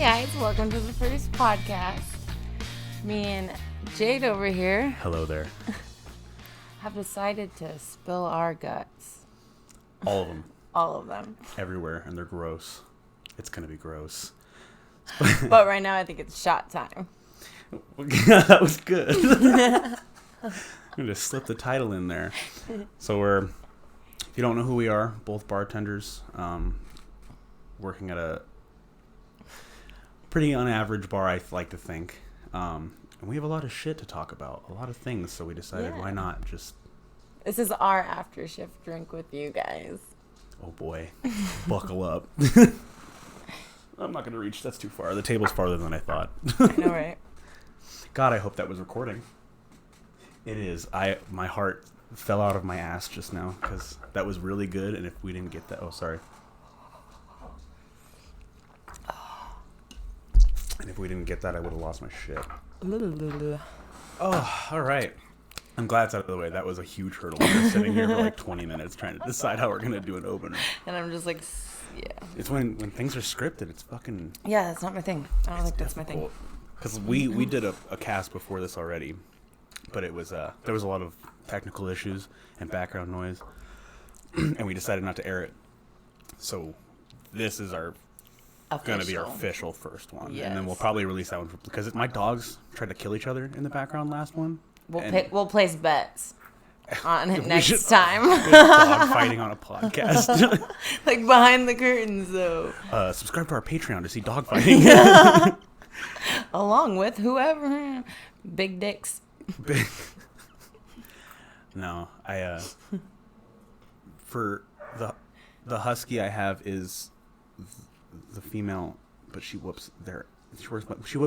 guys, welcome to the first podcast. Me and Jade over here Hello there. have decided to spill our guts. All of them. All of them. Everywhere, and they're gross. It's going to be gross. But right now I think it's shot time. That was good. I'm going to slip the title in there. So if you don't know who we are, both bartenders, working at a pretty unaverage bar, I like to think. And we have a lot of shit to talk about, a lot of things, so we decided why not just... This is our after shift drink with you guys. Oh boy, buckle up. I'm not going to reach, that's too far. The table's farther than I thought. I know, right? God, I hope that was recording. It is. My heart fell out of my ass just now because that was really good, and if we didn't get that... Oh, sorry. And if we didn't get that, I would have lost my shit. Oh, all right. I'm glad it's out of the way. That was a huge hurdle. We're sitting here for like 20 minutes trying to decide how we're going to do an opener. And I'm just like, yeah. It's when things are scripted, it's fucking... Yeah, that's not my thing. I don't think that's my thing. Because we did a cast before this already, but it was there was a lot of technical issues and background noise, and we decided not to air it. So this is going to be our official first one, and then we'll probably release that one because my dogs tried to kill each other in the background last one. We'll place bets on it next time. Dog fighting on a podcast. Like behind the curtains, though. Subscribe to our Patreon to see dog fighting. Along with whoever. Big dicks. No, for the husky I have is the female, but she whoops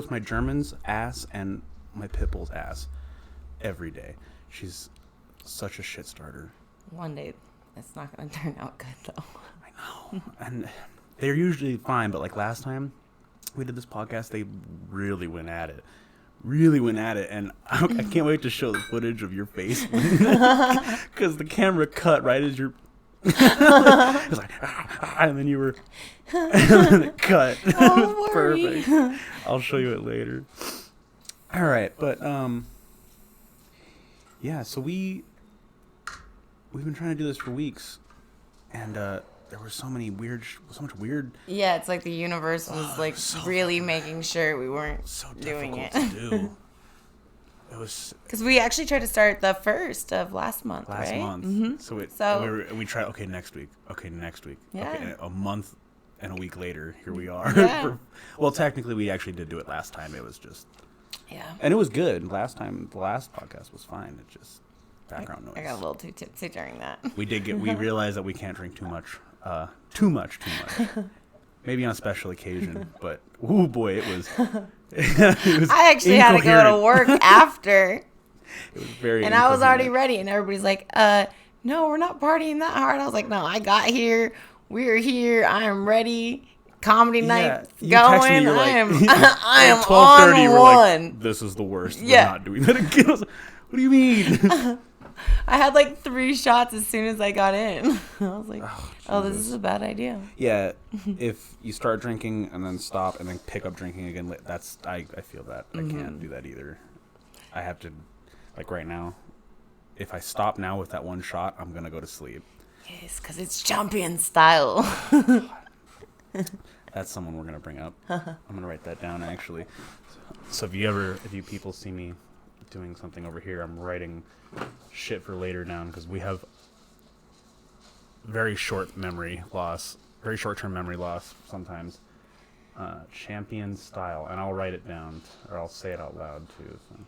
my German's ass and my pit bull's ass every day. She's such a shit starter. One day it's not going to turn out good, though. I know. And they're usually fine, but like last time we did this podcast, they really went at it. And I can't wait to show the footage of your face because the camera cut right as you're it was like and then you were and then it cut. It was perfect. I'll show you it later. All right, but yeah, so we've been trying to do this for weeks, and there was so much weird. Yeah, it's like the universe was so really making sure we weren't doing it. To do. It was because we actually tried to start the first of last month. Mm-hmm. So we tried. Okay, next week. Yeah. Okay, a month and a week later, here we are. Yeah. Well, technically, we actually did do it last time. It was just. Yeah. And it was good. The last podcast was fine. It just background noise. I got a little too tipsy during that. We realized that we can't drink too much. Too much. Maybe on a special occasion, but oh boy, it was. I actually had to go to work after. It was very. And I was already ready, and everybody's like, no, we're not partying that hard. I was like, no, I got here. We're here. I am ready. Comedy night's going. I am on one. Like, this is the worst. Yeah. We're not doing that again. I was like, what do you mean? I had like 3 shots as soon as I got in. I was like, oh, this is a bad idea. Yeah, if you start drinking and then stop and then pick up drinking again, I feel that. I can't do that either. I have to, like right now, if I stop now with that one shot, I'm going to go to sleep. Yes, because it's champion style. That's someone we're going to bring up. I'm going to write that down, actually. So if you people see me doing something over here, I'm writing shit for later down because we have very short-term memory loss sometimes. Champion style, and I'll write it down, or I'll say it out loud too. So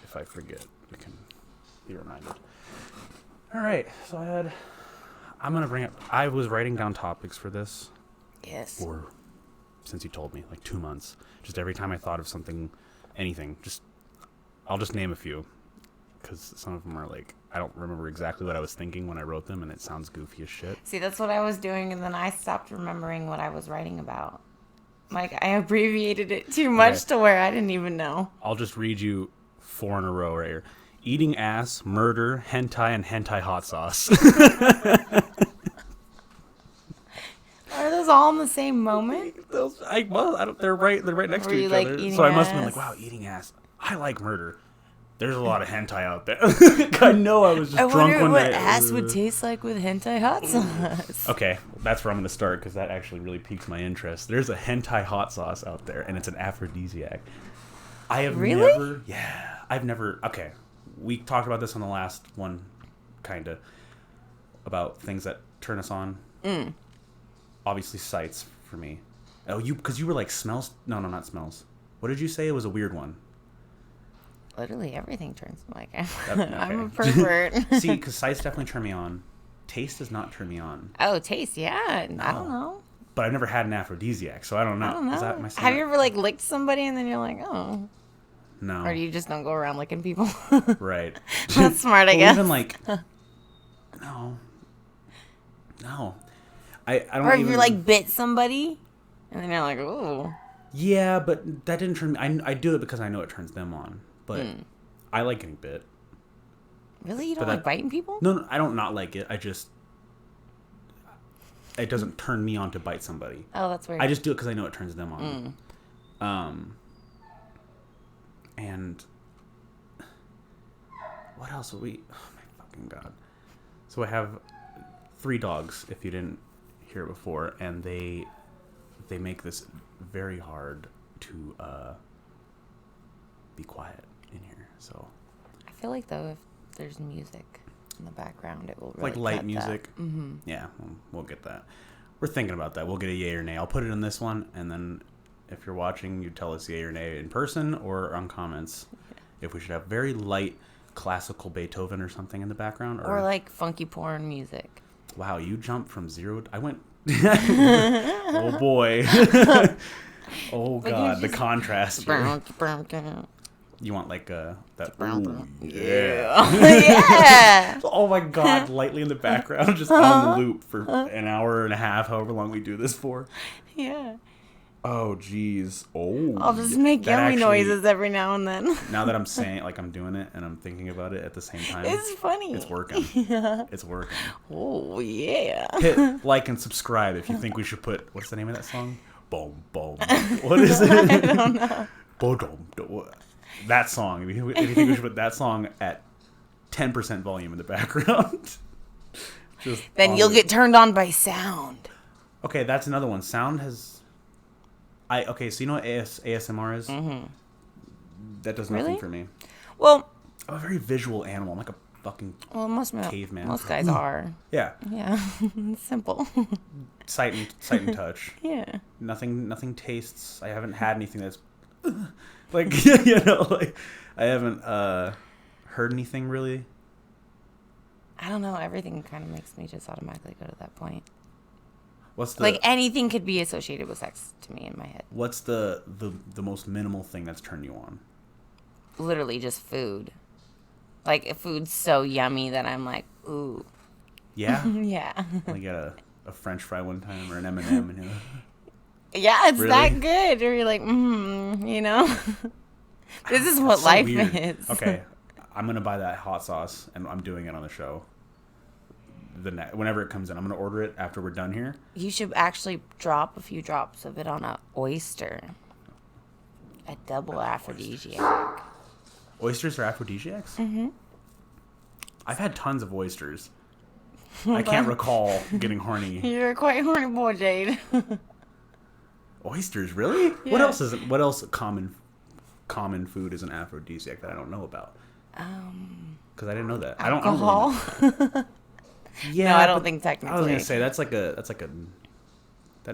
if I forget, I can be reminded. All right, so I was writing down topics for this. Yes. Or since you told me, like 2 months. Just every time I thought of something, anything, I'll just name a few. Because some of them are like, I don't remember exactly what I was thinking when I wrote them, and it sounds goofy as shit. See, that's what I was doing, and then I stopped remembering what I was writing about. Like, I abbreviated it too much to where I didn't even know. I'll just read you 4 in a row right here. Eating ass, murder, hentai, and hentai hot sauce. Are those those all in the same moment? They're right next to each other. So I must have been like, wow, eating ass. I like murder. There's a lot of hentai out there. I know I was just drunk one night. I wonder what ass would taste like with hentai hot sauce. Okay, that's where I'm going to start because that actually really piques my interest. There's a hentai hot sauce out there, and it's an aphrodisiac. I have never... Yeah, I've never... Okay, we talked about this on the last one, kind of, about things that turn us on. Obviously, sights for me. Oh, because you were like, smells? No, not smells. What did you say? It was a weird one. Literally everything turns me like I'm a pervert. See, because sights definitely turn me on. Taste does not turn me on. Oh, taste, yeah. No. I don't know. But I've never had an aphrodisiac, so I don't know. Is that my Have you ever like licked somebody and then you're like, oh? No. Or you just don't go around licking people? Right. That's smart, I guess. Even like, no. I don't. Or if you like bit somebody and then you're like, ooh. Yeah, but that didn't turn me. I do it because I know it turns them on. But I like getting bit. Really? You don't like biting people? No, I don't not like it. It doesn't turn me on to bite somebody. Oh, that's weird. I just do it because I know it turns them on. And what else would we... Oh, my fucking God. So I have 3 dogs, if you didn't hear it before, and they make this very hard to be quiet in here. So I feel like though if there's music in the background, it will really like light music. Yeah, we'll get that. We're thinking about that. We'll get a yay or nay. I'll put it in this one, and then if you're watching, you tell us yay or nay in person or on comments. If we should have very light classical Beethoven or something in the background, or like funky porn music. Wow, you jumped from 0 I went oh boy. Oh God, the contrast. You want like that? Ooh, yeah. Yeah. Oh my God, lightly in the background, just on loop for an hour and a half, however long we do this for. Yeah. Oh geez. Oh. I'll just make yummy noises every now and then. Now that I'm saying, like I'm doing it and I'm thinking about it at the same time. It's funny. It's working. Yeah. It's working. Oh yeah. Hit like and subscribe if you think we should put. What's the name of that song? Boom, boom. What is it? I don't know. Boom, that song. If you think we should put that song at 10% volume in the background. Then you'll get turned on by sound. Okay, that's another one. Sound has... Okay, so you know what ASMR is? Mm-hmm. That does nothing for me. Well... I'm a very visual animal. I'm like a fucking caveman. Most guys are. Yeah. Yeah. It's simple. Sight and touch. Yeah. Nothing tastes. I haven't had anything that's... like, you know, like... I haven't heard anything really. I don't know. Everything kind of makes me just automatically go to that point. What's the... Like, anything could be associated with sex to me in my head. What's the most minimal thing that's turned you on? Literally just food. Like, if food's so yummy that I'm like, ooh. Yeah? Yeah. Like, get a French fry one time or an M&M and yeah, it's really that good. Or you're like, you know? This is what life is. Okay, I'm going to buy that hot sauce, and I'm doing it on the show. Whenever it comes in, I'm going to order it after we're done here. You should actually drop a few drops of it on an oyster. A double aphrodisiac. Oysters are aphrodisiacs? Mm-hmm. I've had tons of oysters. I can't recall getting horny. You're a quite horny boy, Jade. Oysters, really? Yeah. What else common food is an aphrodisiac that I don't know about? Because I didn't know that. Alcohol? I don't really yeah, no, I don't think technically. I was gonna say that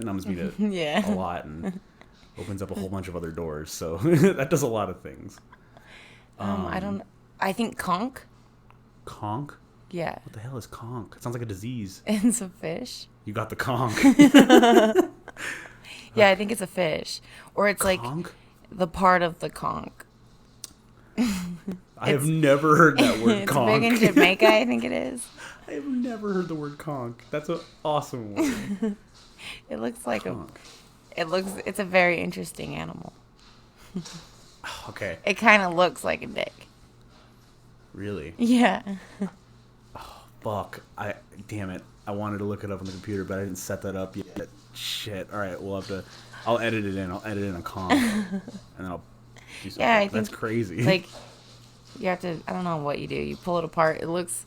numbs me to a lot and opens up a whole bunch of other doors. So that does a lot of things. I think conch. Conch? Yeah. What the hell is conch? It sounds like a disease. It's a fish. You got the conch. Yeah, I think it's a fish, or it's conch? Like the part of the conch. I have never heard that word conch. It's big in Jamaica, I think it is. I have never heard the word conch. That's an awesome word. It looks like it's a very interesting animal. Okay. It kind of looks like a dick. Really? Yeah. Oh, fuck. Damn it. I wanted to look it up on the computer, but I didn't set that up yet. Shit. All right, I'll edit it in. I'll edit in a comp, and then I'll do something. Yeah, I think that's crazy. Like, you have to, I don't know what you do. You pull it apart. It looks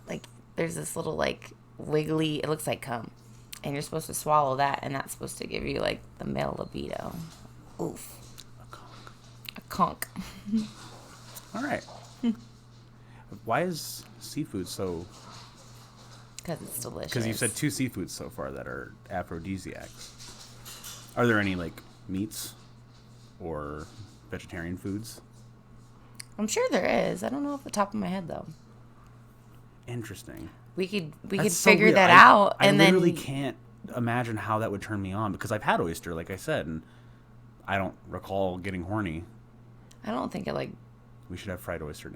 like there's this little, like, wiggly, it looks like cum. And you're supposed to swallow that, and that's supposed to give you, like, the male libido. Oof. A conch. All right. Why is seafood so... Because it's delicious. Because you said 2 seafoods so far that are aphrodisiacs. Are there any, like, meats or vegetarian foods? I'm sure there is. I don't know off the top of my head, though. Interesting. We could So figure weird. that out, and I then literally can't imagine how that would turn me on, because I've had oyster, like I said, and I don't recall getting horny. I don't think it, like... We should have fried oyster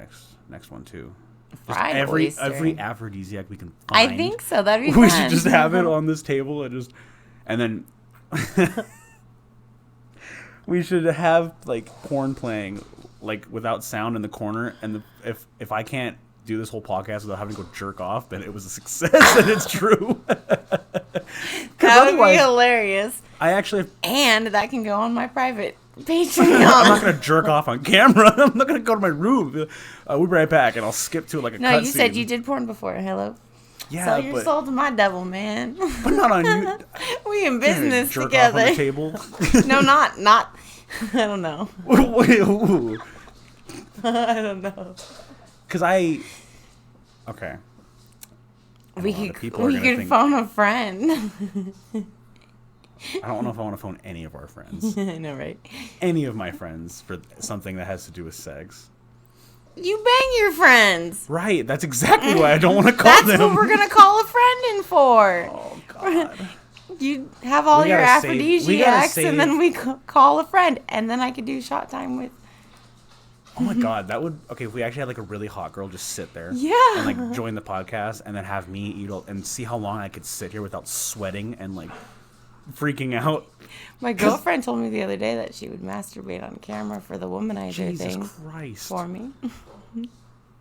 next one too. Fried every oyster. aphrodisiac we can find. I think so. That'd be we fun. should just have it on this table and then we should have like porn playing like without sound in the corner, and if I can't do this whole podcast without having to go jerk off, then it was a success and it's true. That would be hilarious. I actually and that can go on my private Patreon. I'm not gonna jerk off on camera. I'm not gonna go to my room. We'll be right back, and I'll skip to like a No, cut you scene. said you did porn before. Hello. Yeah, Sell your soul to my devil, man. But not on you. We in business jerk together. Off on the table. No, not. I don't know. I don't know. Because okay. We could phone a friend. I don't know if I want to phone any of our friends. I know, right? Any of my friends for something that has to do with sex. You bang your friends. Right. That's exactly why I don't want to call them. That's what we're going to call a friend in for. Oh, God. You have all your aphrodisiacs, and then we call a friend. And then I could do shot time with... Oh, my God. That would... Okay, if we actually had, like, a really hot girl just sit there. Yeah. And, like, join the podcast and then have me eat and see how long I could sit here without sweating and, like... freaking out. My girlfriend told me the other day that she would masturbate on camera for the womanizer thing. Jesus Christ. For me.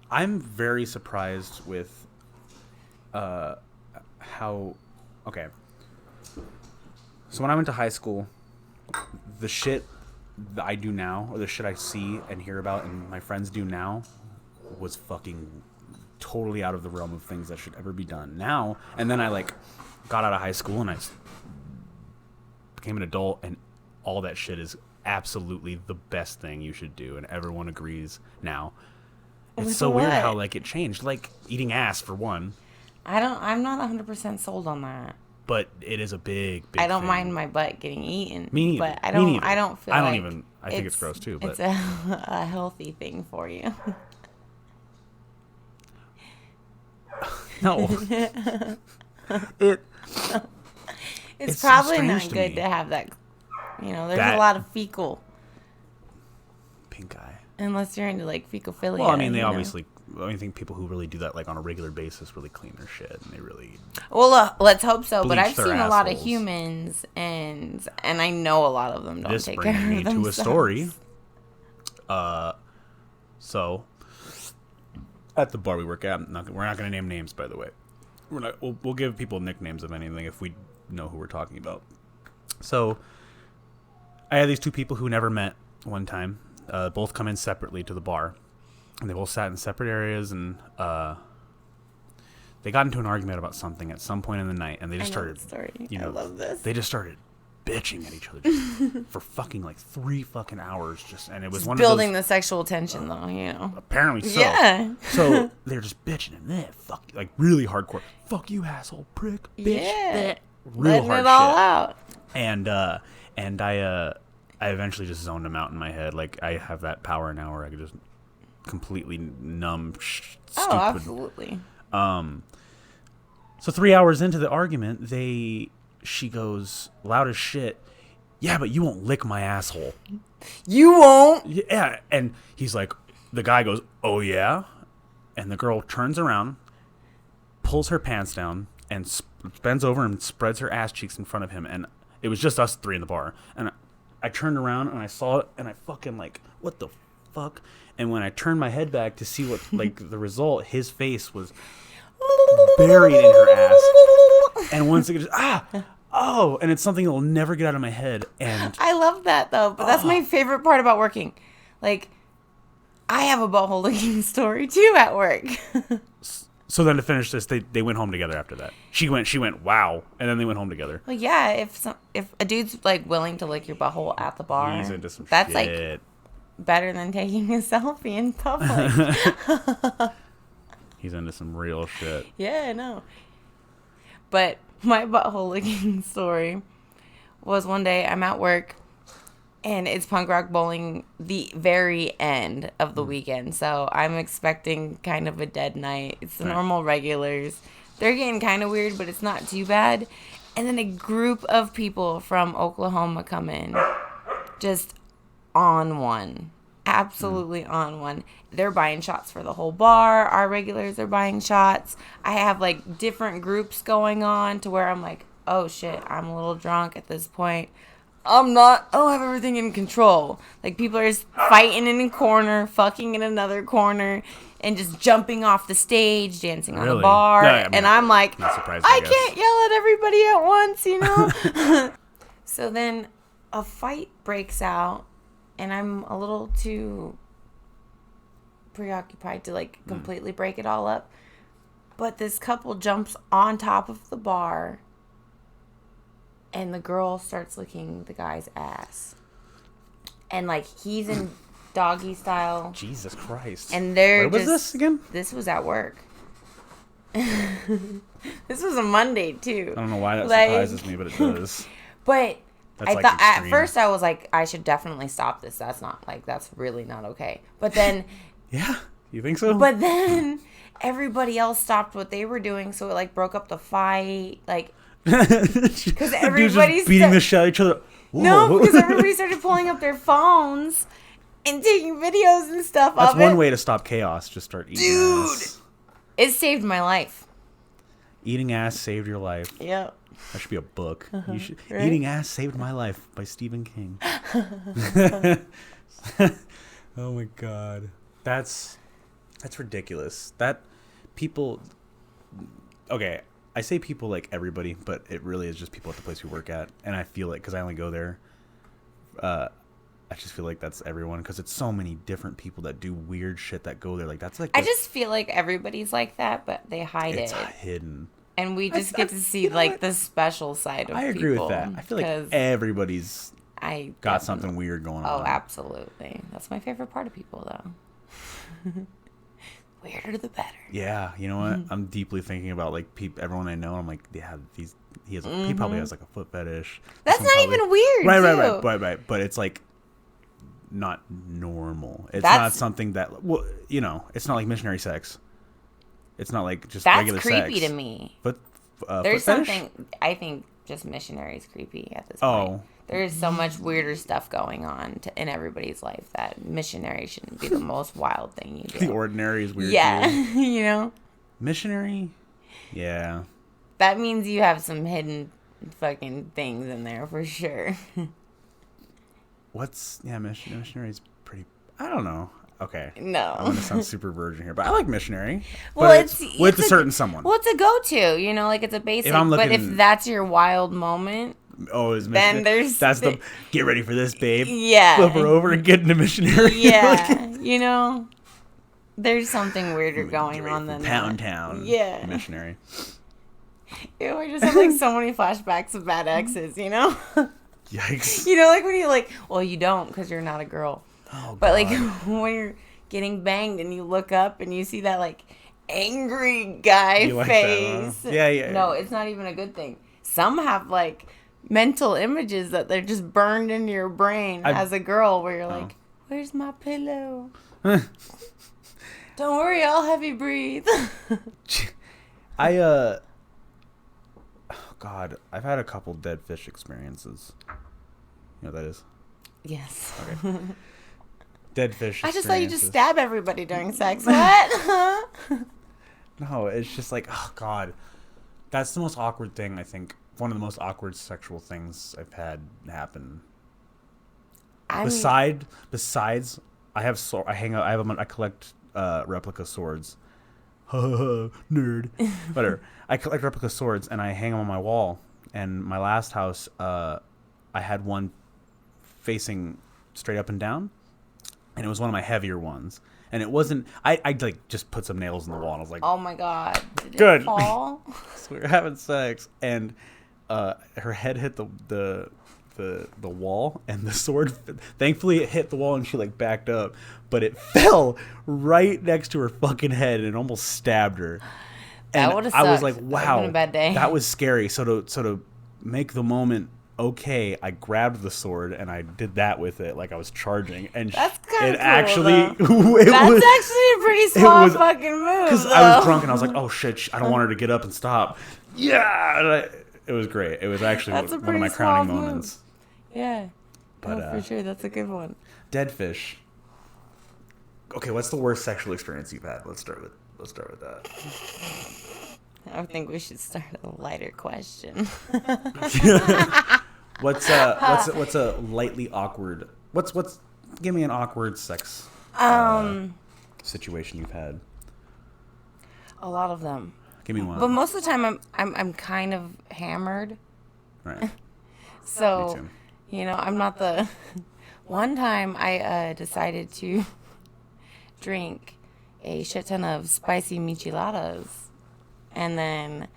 I'm very surprised with how... Okay. So when I went to high school, the shit that I do now, or the shit I see and hear about and my friends do now, was fucking totally out of the realm of things that should ever be done now. And then I, like, got out of high school and I became an adult, and all that shit is absolutely the best thing you should do, and everyone agrees now. It's so weird how, like, it changed. Like, eating ass, for one. I'm not 100% sold on that. But it is a big I don't thing. mind my butt getting eaten. Me neither. But I don't feel I think it's gross too, but it's a healthy thing for you. No. It's so probably strange not to good me. to have that. You know, there's a lot of fecal. Pink eye. Unless you're into, like, fecophilia. Well, I mean, they obviously... I think people who really do that, like, on a regular basis really clean their shit, and they really... Well, let's hope so. But bleach I've their seen a lot of assholes. humans, and I know a lot of them don't This take care brings of me themselves. to a story. So... At the bar we work at, we're not going to name names, by the way. We'll give people nicknames of anything if we know who we're talking about. So, I had these 2 people who never met one time. Both come in separately to the bar. And they both sat in separate areas, and they got into an argument about something at some point in the night, and they just started... I love this. They just started bitching at each other just for fucking, like, 3 fucking hours. And it was one building of those... the sexual tension, though, you know. Apparently so. Yeah. So, they're just bitching, and then, fuck, like, really hardcore. Fuck you, asshole, prick, bitch. Yeah. Real Letting hard it all shit. out. And I eventually just zoned them out in my head. Like, I have that power now where I could just completely numb, stupid. Oh, absolutely. So 3 hours into the argument, she goes loud as shit, "Yeah, but you won't lick my asshole." You won't. Yeah, and he's like, the guy goes, "Oh yeah," and the girl turns around, pulls her pants down, and bends over and spreads her ass cheeks in front of him. And it was just us 3 in the bar. And I turned around and I saw it, and I fucking like, what the fuck? And when I turned my head back to see what, like, the result, his face was buried in her ass. And once again, oh, and it's something that will never get out of my head. And I love that though, but that's my favorite part about working. Like, I have a butthole licking story too at work. So then to finish this, they went home together after that. She went, wow, and then they went home together. Well, yeah, if a dude's like willing to lick your butthole at the bar, He's into some that's shit. Like better than taking a selfie in public. He's into some real shit. Yeah, I know. But my butthole licking story was one day I'm at work. And it's punk rock bowling the very end of the weekend. So I'm expecting kind of a dead night. It's the normal regulars. They're getting kind of weird, but it's not too bad. And then a group of people from Oklahoma come in. Just on one. Absolutely on one. They're buying shots for the whole bar. Our regulars are buying shots. I have like different groups going on to where I'm like, oh shit, I'm a little drunk at this point. I don't have everything in control. Like, people are just fighting in a corner, fucking in another corner, and just jumping off the stage, dancing on the bar. No, I mean, and I'm like, I can't yell at everybody at once, you know? So then a fight breaks out, and I'm a little too preoccupied to, like, completely break it all up. But this couple jumps on top of the bar, and the girl starts licking the guy's ass. And, like, he's in doggy style. Jesus Christ. And they're Where was this again? This was at work. This was a Monday, too. I don't know why that surprises me, but it does. But I thought, at first, I was like, I should definitely stop this. That's really not okay. But then... Yeah? You think so? But then everybody else stopped what they were doing, so it, like, broke up the fight. Like... Because everybody's beating the shit out of each other. Whoa. No, because everybody started pulling up their phones and taking videos and stuff. That's one way to stop chaos. Just start eating ass. It saved my life. Eating ass saved your life. Yep. That should be a book. Right? Eating ass saved my life by Stephen King. Oh my god, that's ridiculous. That people. Okay. I say people like everybody, but it really is just people at the place we work at. And I feel like, because I only go there, I just feel like that's everyone. Because it's so many different people that do weird shit that go there. Like, that's like... I just feel like everybody's like that, but they hide it. It's hidden. And we just get to see, like, the special side of people. I agree with that. I feel like everybody's got something weird going on. Oh, absolutely. That's my favorite part of people, though. Weirder the better. Yeah, you know what? I'm deeply thinking about like everyone I know. I'm like, yeah, he probably has like a foot fetish. That's not even weird. Right. But it's like not normal. It's not something that, well, you know, it's not like missionary sex. It's not like just regular sex. That's creepy to me. But there's something, I think just missionary is creepy at this point. There's so much weirder stuff going on in everybody's life that missionary shouldn't be the most wild thing you do. The ordinary is weird. Yeah, you know? Missionary? Yeah. That means you have some hidden fucking things in there for sure. Missionary is pretty... I don't know. Okay. No. I'm going to sound super virgin here, but I like missionary. Well, it's with a certain someone. Well, it's a go-to, you know, like it's a basic. But if that's your wild moment... Oh, is missionary? Then get ready for this, babe. Yeah. Flip her over and get into missionary. Yeah. You know, there's something weirder going on than Pound Town. Yeah. Missionary. Ew, I just have like so many flashbacks of bad exes, you know? Yikes. You know, like when you like, well, you don't because you're not a girl. Oh, but like when you're getting banged and you look up and you see that like angry guy face. That, huh? Yeah. No, it's not even a good thing. Some have like mental images that they're just burned into your brain as a girl where you're like, where's my pillow? Don't worry, I'll heavy breathe. Oh God, I've had a couple dead fish experiences. You know what that is? Yes. Okay. Dead fish. I just thought you just stab everybody during sex. What? No, it's just like, oh God, that's the most awkward thing. I think one of the most awkward sexual things I've had happen. Besides, I collect replica swords. Nerd. Whatever. I collect replica swords and I hang them on my wall And my last house, I had one facing straight up and down, and it was one of my heavier ones. And it wasn't. I like just put some nails in the wall, and I was like, "Oh my god, did good." It fall? So we were having sex, and her head hit the wall, and the sword. Thankfully, it hit the wall, and she like backed up, but it fell right next to her fucking head, and it almost stabbed her. And I was like, "Wow, been a bad day." That was scary." So to make the moment okay, I grabbed the sword and I did that with it, like I was charging, and that's kind of cool, actually that's actually a pretty smart fucking move. Because I was drunk and I was like, "Oh shit, I don't want her to get up and stop." Yeah, it was great. It was actually one of my crowning moments. Yeah, but for sure, that's a good one. Dead fish. Okay, what's the worst sexual experience you've had? Let's start with that. I think we should start a lighter question. What's a lightly awkward? Give me an awkward sex situation you've had. A lot of them. Give me one. But most of the time, I'm kind of hammered. Right. So, I'm not the. One time, I decided to drink a shit ton of spicy micheladas, and then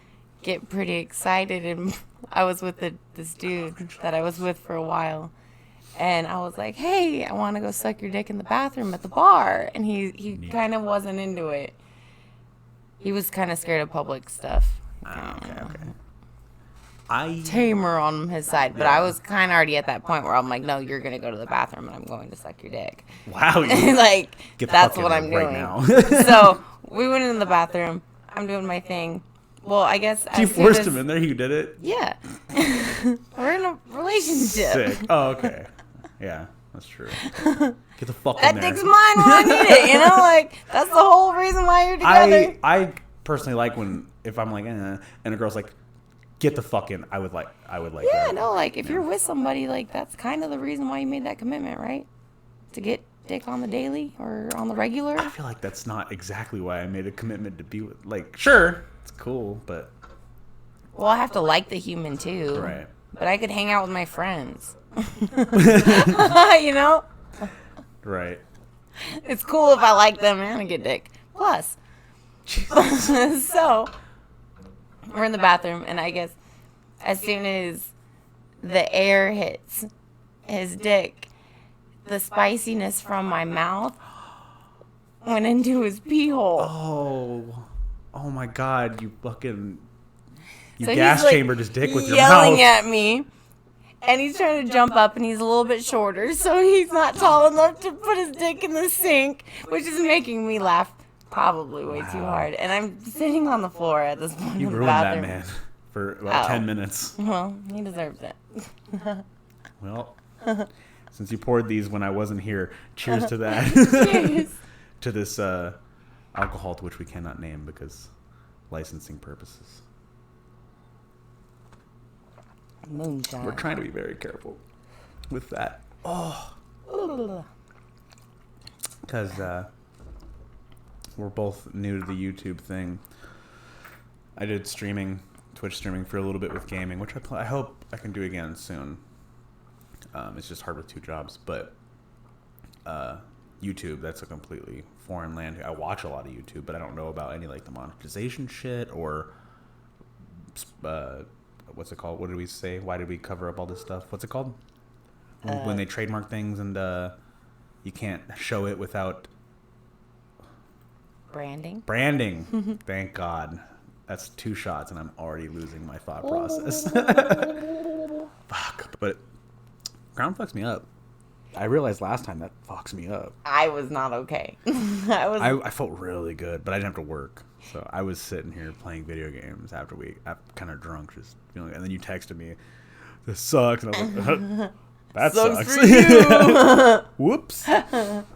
get pretty excited. And I was with this dude that I was with for a while, and I was like, "Hey, I want to go suck your dick in the bathroom at the bar," and he kind of wasn't into it. He was kind of scared of public stuff. Okay. Tamer on his side, but I was kind of already at that point where I'm like, "No, you're gonna go to the bathroom, and I'm going to suck your dick." Wow, like that's what I'm doing. Right now. So we went in the bathroom. I'm doing my thing. Well, I guess you forced him in there. You did it. Yeah, we're in a relationship. Sick. Oh, okay. Yeah, that's true. Get the fuck in there. That dick's mine when I need it. Like that's the whole reason why you're together. I personally like if I'm like, and a girl's like, get the fuck in. I would like. Yeah, that. no, like if you're with somebody, like that's kind of the reason why you made that commitment, right? To get dick on the daily or on the regular. I feel like that's not exactly why I made a commitment to be with. Like, sure, it's cool, but. Well, I have to like the human too. Right. But I could hang out with my friends. Right. It's cool if I like them and I get dick. Plus. So, we're in the bathroom, and I guess as soon as the air hits his dick, the spiciness from my mouth went into his pee hole. Oh my God, you fucking... You so gas chambered his dick with your mouth. Yelling at me. And he's trying to jump up, and he's a little bit shorter, so he's not tall enough to put his dick in the sink, which is making me laugh probably way too hard. And I'm sitting on the floor at this point. You ruined that man for about 10 minutes. Well, he deserves it. Well, since you poured these when I wasn't here, cheers to that. Cheers. To this alcohol to which we cannot name because licensing purposes. Moonshine. We're trying to be very careful with that. Oh. Because we're both new to the YouTube thing. I did Twitch streaming for a little bit with gaming, which I hope I can do again soon. It's just hard with 2 jobs, but YouTube, that's a completely foreign land. I watch a lot of YouTube, but I don't know about any like the monetization shit or what's it called? What did we say? Why did we cover up all this stuff? What's it called? When they trademark things and you can't show it without branding. Thank God. That's 2 shots and I'm already losing my thought process. Fuck. But ground fucks me up. I realized last time that fucks me up. I was not okay. I felt really good, but I didn't have to work. So I was sitting here playing video games after kind of drunk, just feeling. And then you texted me, "This sucks," and I was like, "That sucks." For you. Whoops. But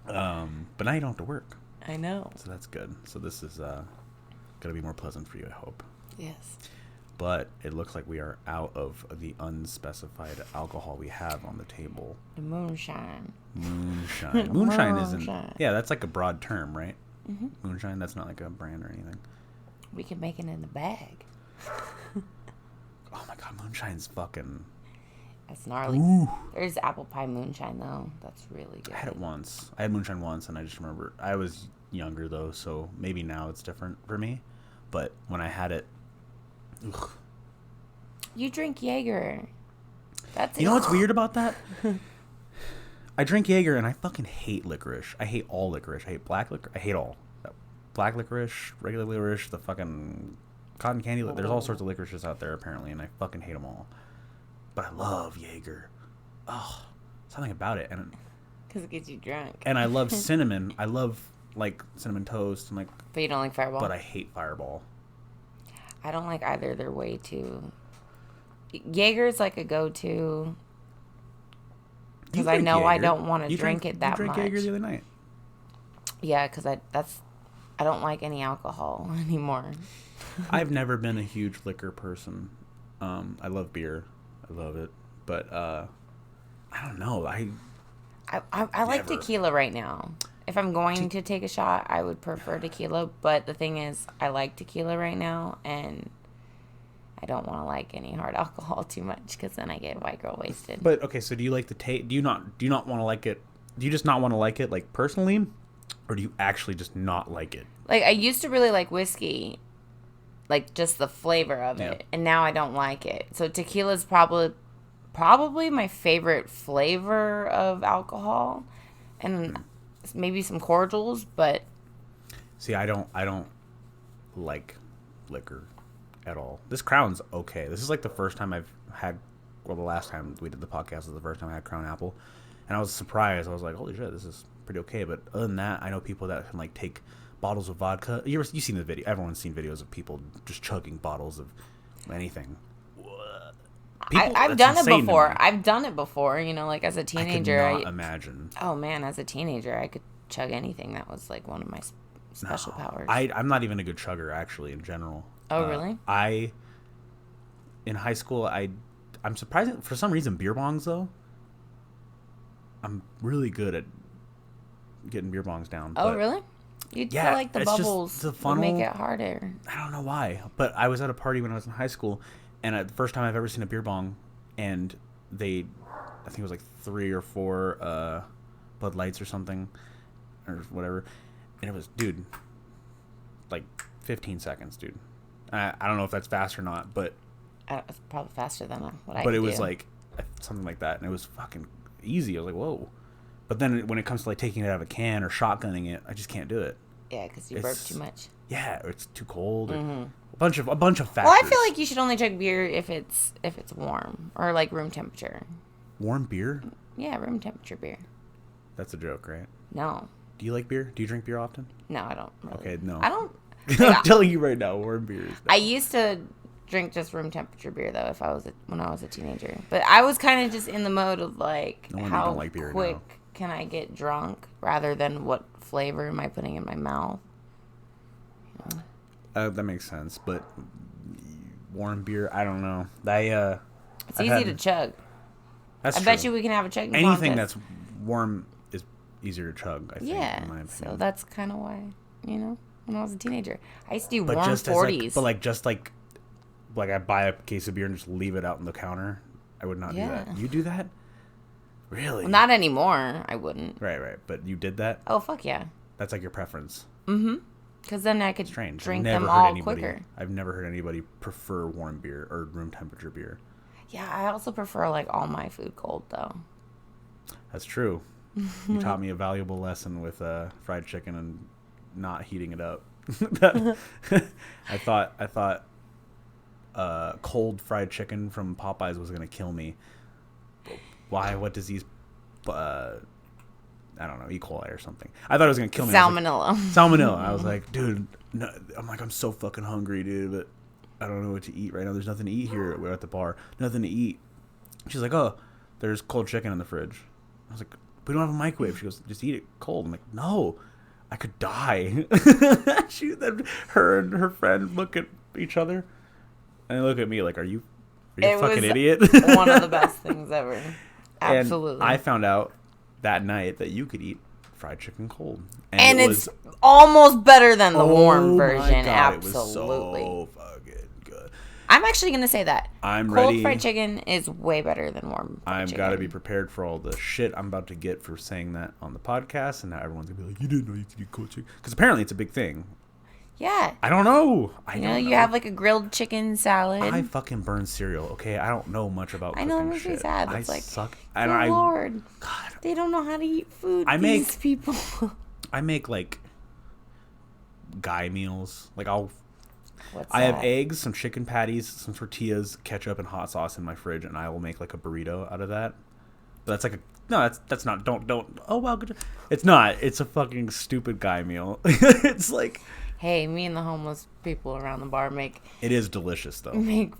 now you don't have to work. I know. So that's good. So this is gonna be more pleasant for you, I hope. Yes. But it looks like we are out of the unspecified alcohol we have on the table. The moonshine. Moonshine isn't... Yeah, that's like a broad term, right? Mm-hmm. Moonshine, that's not like a brand or anything. We can make it in a bag. Oh my Moonshine's fucking... That's gnarly. Ooh. There's apple pie moonshine, though. That's really good. I had it once. I had moonshine once, and I just remember... I was younger, though, so maybe now it's different for me. But when I had it... Ugh. You drink Jaeger. You know what's weird about that? I drink Jaeger, and I fucking hate licorice. I hate all licorice. I hate black licorice. I hate all. Black licorice, regular licorice, the fucking cotton candy. There's all sorts of licorices out there, apparently, and I fucking hate them all. But I love Jaeger. Oh, something about it. Because it gets you drunk. And I love cinnamon. I love, like, cinnamon toast. And like. But you don't like Fireball? But I hate Fireball. I don't like either. They're way too... Jaeger's like a go-to... Because I know Jaeger. I don't want to drink it that much. You drank Jaeger the other night. Yeah, because I don't like any alcohol anymore. I've never been a huge liquor person. I love beer. I love it. But I don't know. I like tequila right now. If I'm going to take a shot, I would prefer tequila. But the thing is, I like tequila right now, and I don't want to like any hard alcohol too much because then I get white girl wasted. But okay, so do you like the taste? Do you not want to like it? Do you just not want to like it, like personally, or do you actually just not like it? Like I used to really like whiskey, like just the flavor of it, and now I don't like it. So tequila's probably my favorite flavor of alcohol, and maybe some cordials. But see, I don't like liquor at all. This Crown's okay. This is like the first time I've had, well, the last time we did the podcast was the first time I had Crown Apple, and I was surprised. I was like, holy shit, this is pretty okay. But other than that, I know people that can like take bottles of vodka. You've seen the video. Everyone's seen videos of people just chugging bottles of anything. I've done it before. I've done it before. You know, like as a teenager. I could not imagine. Oh man, as a teenager, I could chug anything. That was like one of my special powers. I'm not even a good chugger actually in general. Oh, really? In high school, I'm surprised for some reason beer bongs though. I'm really good at getting beer bongs down. Oh, really? You'd feel like the bubbles would make it harder. I don't know why, but I was at a party when I was in high school, and the first time I've ever seen a beer bong, and I think it was like 3 or 4 Bud Lights or something, or whatever, and it was, dude, like 15 seconds, dude. I don't know if that's fast or not, but it's probably faster than what I. But it was like something like that, and it was fucking easy. I was like, whoa. But then when it comes to like taking it out of a can or shotgunning it, I just can't do it. Yeah, because you burp too much. Yeah, or it's too cold. Or a bunch of factors. Well, I feel like you should only chug beer if it's warm or like room temperature. Warm beer? Yeah, room temperature beer. That's a joke, right? No. Do you like beer? Do you drink beer often? No, I don't. Really. Okay, no. I don't. I'm telling you right now, warm beer is bad. I used to drink just room temperature beer though when I was a teenager. But I was kind of just in the mode of like how like beer quick now. Can I get drunk rather than what flavor am I putting in my mouth? You know? That makes sense, but warm beer, I don't know. It's easy to chug. That's I bet you we can have a chugging Anything contest. That's warm is easier to chug, I think, in my opinion. So that's kind of why, when I was a teenager. I used to do warm 40s. Just like I buy a case of beer and just leave it out on the counter. I would not do that. You do that? Really? Well, not anymore. I wouldn't. Right. But you did that? Oh, fuck yeah. That's like your preference. Mm-hmm. Because then I could drink them all quicker. I've never heard anybody prefer warm beer or room temperature beer. Yeah, I also prefer like all my food cold though. That's true. You taught me a valuable lesson with fried chicken and not heating it up. I thought cold fried chicken from Popeyes was gonna kill me. Why? What disease? I don't know, E. coli or something. I thought it was gonna kill me. Salmonella. Salmonella. I was like, dude, no, I'm so fucking hungry, dude, but I don't know what to eat right now. There's nothing to eat here. We're at the bar. Nothing to eat. She's like, oh, there's cold chicken in the fridge. I was like, we don't have a microwave. She goes, just eat it cold. I'm like, no, I could die. Her and her friend look at each other and they look at me like, are you a fucking idiot? One of the best things ever. Absolutely. And I found out that night that you could eat fried chicken cold. And it's almost better than the warm version. Absolutely. It was so fucking good. I'm actually going to say that. I'm Cold ready. fried chicken is way better than warm fried chicken. I've got to be prepared for all the shit I'm about to get for saying that on the podcast, and now everyone's going to be like, you didn't know you could eat cold chicken. Because apparently it's a big thing. Yeah. I don't know. You have like a grilled chicken salad. I fucking burn cereal, okay? I don't know much about cooking. I know, it makes me shit. sad. I It's like, suck. good Lord. God. They don't know how to eat food, these people. I make like guy meals. Like What's I have that? eggs, some chicken patties, some tortillas, ketchup, and hot sauce in my fridge, and I will make like a burrito out of that. But that's like a no. That's not. Don't. Oh wow, good. It's not. It's a fucking stupid guy meal. It's like. Hey, me and the homeless people around the bar make. It is delicious though. Make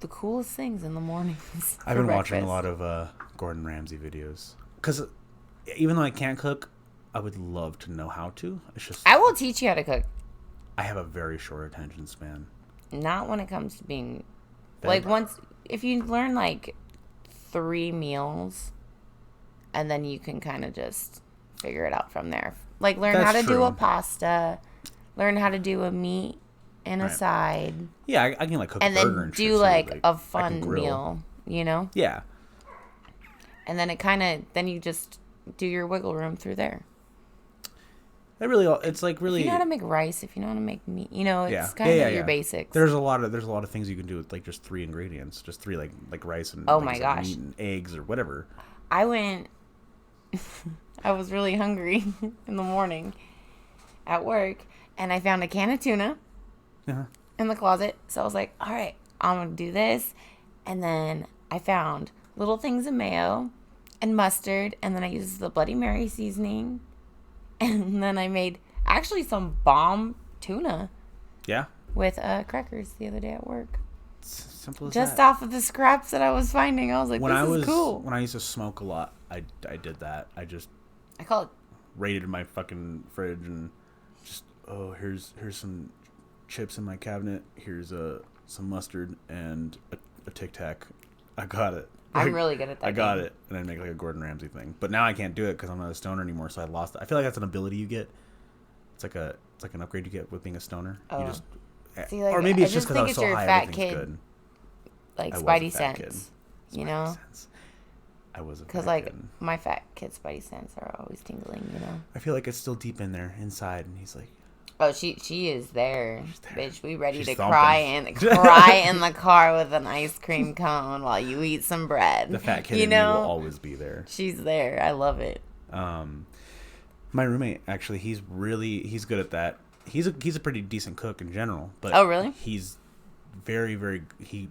the coolest things in the mornings. I've been watching a lot of Gordon Ramsay videos because even though I can't cook, I would love to know how to. It's just I will teach you how to cook. I have a very short attention span. Not when it comes to being Fed. like if you learn like 3 meals, and then you can kind of just figure it out from there. Like learn how to do a pasta, learn how to do a meat and a side. Yeah, I can like cook and a burger then and do shit, like too. a fun meal, you know? Yeah. And then then you just do your wiggle room through there. It's like really. If you know how to make rice, if you know how to make meat, it's kind of your basics. There's a lot of things you can do with like just 3 ingredients, just 3 like rice and oh like my gosh, meat and eggs or whatever. I was really hungry in the morning at work, and I found a can of tuna in the closet. So I was like, all right, I'm gonna do this, and then I found little things of mayo and mustard, and then I used the Bloody Mary seasoning. And then I made actually some bomb tuna. Yeah. With crackers the other day at work. It's simple as just that. Off of the scraps that I was finding. I was like, this is cool. When I used to smoke a lot, I did that. I call it raided my fucking fridge and just here's some chips in my cabinet. Here's some mustard and a Tic Tac. I got it. I'm really good at that. I got it, and I make like a Gordon Ramsay thing. But now I can't do it because I'm not a stoner anymore. So I lost it. I feel like that's an ability you get. It's like an upgrade you get with being a stoner. Oh. You just, see, like, or maybe it's just because I was so high. Fat kid, good. Like Spidey sense, you know. I was because like my fat kid Spidey sense are always tingling, you know. I feel like it's still deep in there, inside, and he's like. Oh, she is there, bitch. We ready to cry in the car with an ice cream cone while you eat some bread. The fat kid in me will always be there. She's there. I love it. My roommate actually, he's good at that. He's a pretty decent cook in general, but oh really? He's very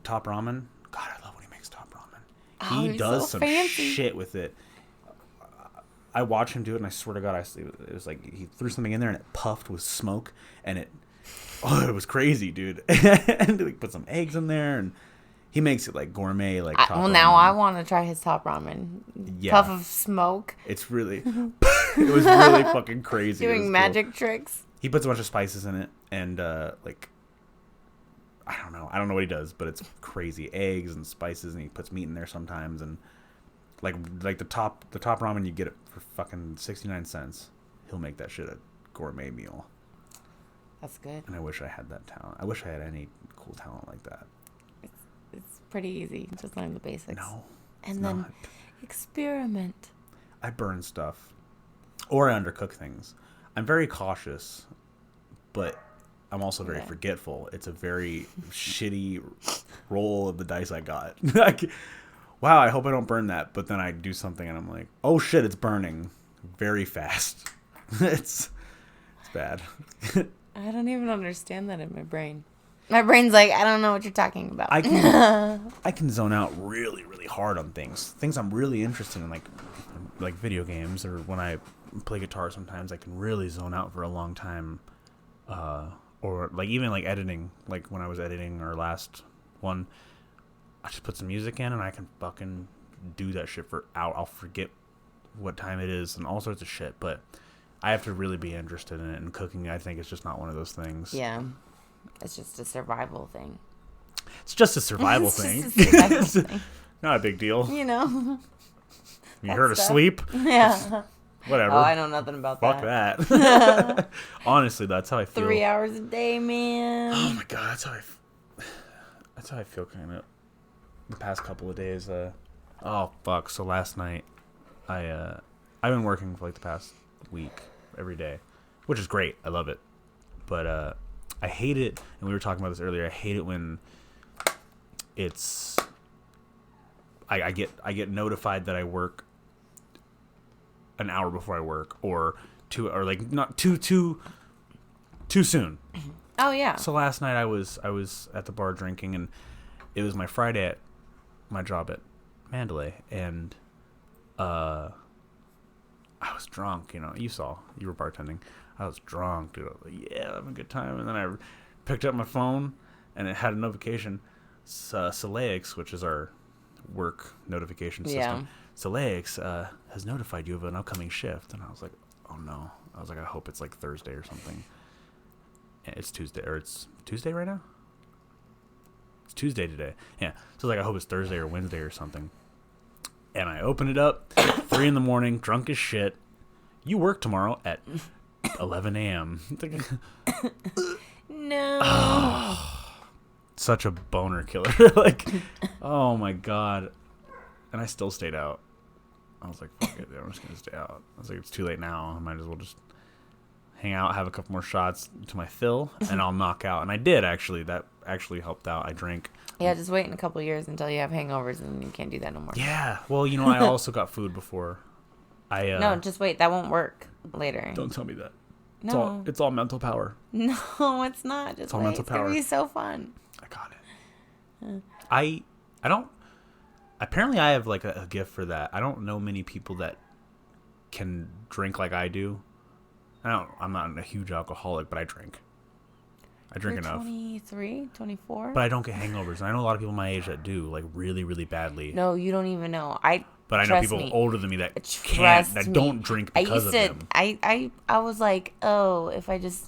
top ramen. God, I love when he makes top ramen. Oh, he does so some fancy shit with it. I watched him do it, and I swear to God, it was like he threw something in there, and it puffed with smoke, and it was crazy, dude. And he put some eggs in there, and he makes it like gourmet, like top ramen. Now I want to try his top ramen. Yeah. Puff of smoke. It's really, it was really fucking crazy. Doing magic tricks. He puts a bunch of spices in it, and like, I don't know what he does, but it's crazy. Eggs and spices, and he puts meat in there sometimes, and. Like the top ramen you get it for fucking 69 cents. He'll make that shit a gourmet meal. That's good. And I wish I had that talent. I wish I had any cool talent like that. It's pretty easy. Just learn the basics. No. And then experiment. I burn stuff. Or I undercook things. I'm very cautious, but I'm also very forgetful. It's a very shitty roll of the dice I got. Wow, I hope I don't burn that. But then I do something and I'm like, oh shit, it's burning very fast. It's bad. I don't even understand that in my brain. My brain's like, I don't know what you're talking about. I can zone out really, really hard on things I'm really interested in, like video games, or when I play guitar. Sometimes I can really zone out for a long time, or like even like editing. Like when I was editing our last one. I just put some music in and I can fucking do that shit for hours. I'll forget what time it is and all sorts of shit, but I have to really be interested in it. And cooking, I think, is just not one of those things. Yeah. It's just a survival thing. It's just a survival thing. Not a big deal. You know. You heard of sleep? Yeah. Whatever. Oh, I know nothing about Fuck that. Honestly, that's how I feel. 3 hours a day, man. Oh my God, that's how That's how I feel kind of the past couple of days. Oh fuck! So last night, I've been working for like the past week every day, which is great. I love it, but I hate it. And we were talking about this earlier. I hate it when it's I get notified that I work an hour before I work, or like not too soon. Oh yeah. So last night I was at the bar drinking, and it was my Friday at my job at Mandalay, and I was drunk. You know, you were bartending. I was drunk, dude. I was like, yeah, having a good time. And then I picked up my phone, and it had a notification. Fiasco, which is our work notification system. Yeah. Fiasco has notified you of an upcoming shift, and I was like, oh no. I was like, I hope it's like Thursday or something. It's Tuesday, or it's Tuesday right now? It's Tuesday today. Yeah. So like, I hope it's Thursday or Wednesday or something. And I open it up, 3 a.m, drunk as shit. You work tomorrow at 11 a.m. No. Oh, such a boner killer. Like, oh my God. And I still stayed out. I was like, fuck it, dude, I'm just going to stay out. I was like, it's too late now. I might as well just hang out, have a couple more shots to my fill, and I'll knock out. And I did, actually. That actually helped out. I drank. Yeah, just wait in a couple of years until you have hangovers, and you can't do that no more. Yeah. Well, you know, I also got food before. No, just wait. That won't work later. Don't tell me that. No. It's all mental power. No, it's not. Just it's all wait. mental power. It's going to be so fun. I got it. I don't... Apparently, I have, like, a gift for that. I don't know many people that can drink like I do. I'm not a huge alcoholic, but I drink. I drink enough. 23, 24? But I don't get hangovers. And I know a lot of people my age that do, like, really, really badly. No, you don't even know. But I know people older than me that can't, that don't drink because of them. I was like, oh, if I just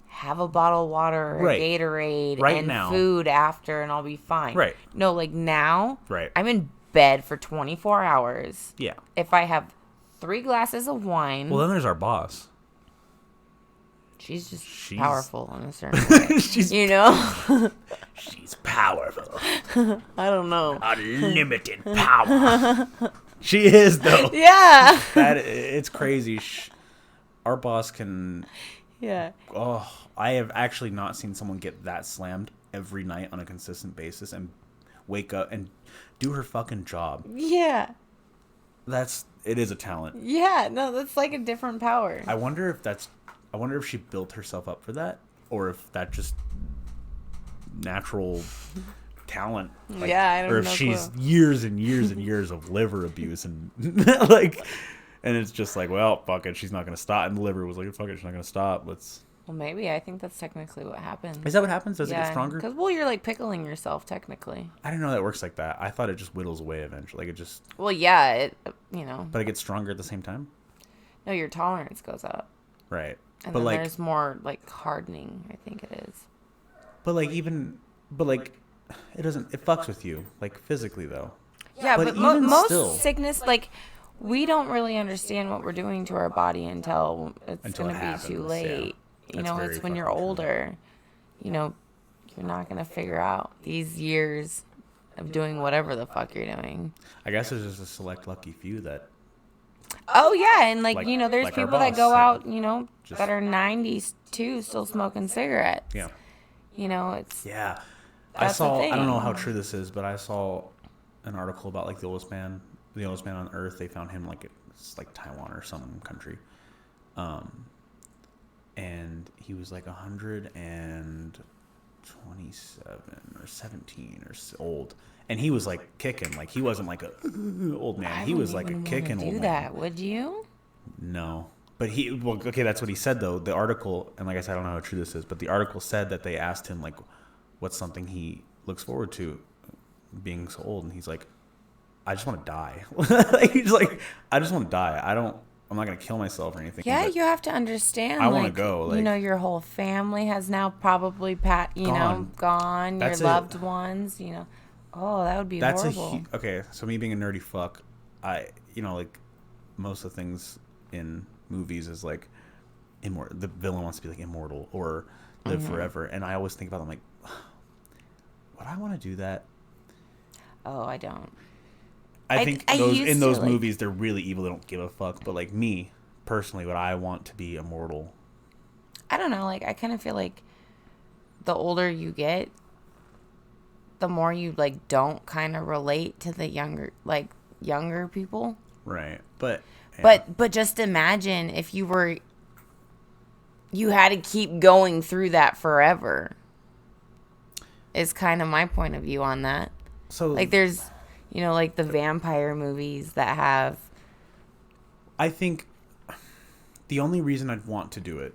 have a bottle of water or Gatorade and now, food after, and I'll be fine. Right. No, like now, right. I'm in bed for 24 hours. Yeah. If I have 3 glasses of wine. Well, then there's our boss. She's powerful in a certain way. You know? She's powerful. I don't know. Unlimited power. She is, though. Yeah. It's crazy. Our boss can... Yeah. Oh, I have actually not seen someone get that slammed every night on a consistent basis and wake up and do her fucking job. Yeah. It is a talent. Yeah. No, that's like a different power. I wonder if she built herself up for that, or if that just natural talent. Like, yeah, I don't know. Or if she's years and years and years of liver abuse and like, and it's just like, well, fuck it, she's not gonna stop. And the liver was like, fuck it, she's not gonna stop. Well, maybe. I think that's technically what happens. Is that what happens? Does it get stronger? Because you're like pickling yourself technically. I didn't know that works like that. I thought it just whittles away eventually. Like it just. Well, yeah, you know. But it gets stronger at the same time. No, your tolerance goes up. Right. And then there's more like hardening, I think it is. But like it doesn't, it fucks with you, like physically though. Yeah, but most sickness, like we don't really understand what we're doing to our body until it's going to be too late. Yeah. You know, it's when you're older, you know, you're not going to figure out these years of doing whatever the fuck you're doing. I guess there's just a select lucky few that. Oh, yeah. And, like you know, there's like people that go out, you know, that are 90s, too, still smoking cigarettes. Yeah. You know, it's... Yeah. I don't know how true this is, but I saw an article about, like, the oldest man on Earth. They found him, like, it's like Taiwan or some country. And he was, like, 127 or 17 or old. And he was like kicking, like he wasn't like a old man. He was like a kicking old man. That would you? No, but that's what he said though. The article, and like I said, I don't know how true this is, but the article said that they asked him like, what's something he looks forward to, being so old, and he's like, I just want to die. He's like, I just want to die. I'm not gonna kill myself or anything. Yeah, you have to understand. I want to go. Like, you know, your whole family has now probably gone. Your loved ones, you know. Oh, that would be horrible. Okay, so me being a nerdy fuck, like most of the things in movies is like the villain wants to be like immortal or live forever, and I always think about them like, would I want to do that? Oh, I don't. I think in those movies, they're really evil. They don't give a fuck. But, like, me, personally, would I want to be immortal? I don't know. Like, I kind of feel like the older you get, the more you, like, don't kind of relate to the younger people. Right. But just imagine if you had to keep going through that forever. Is kind of my point of view on that. So, like, there's, like the vampire movies that have. I think the only reason I'd want to do it,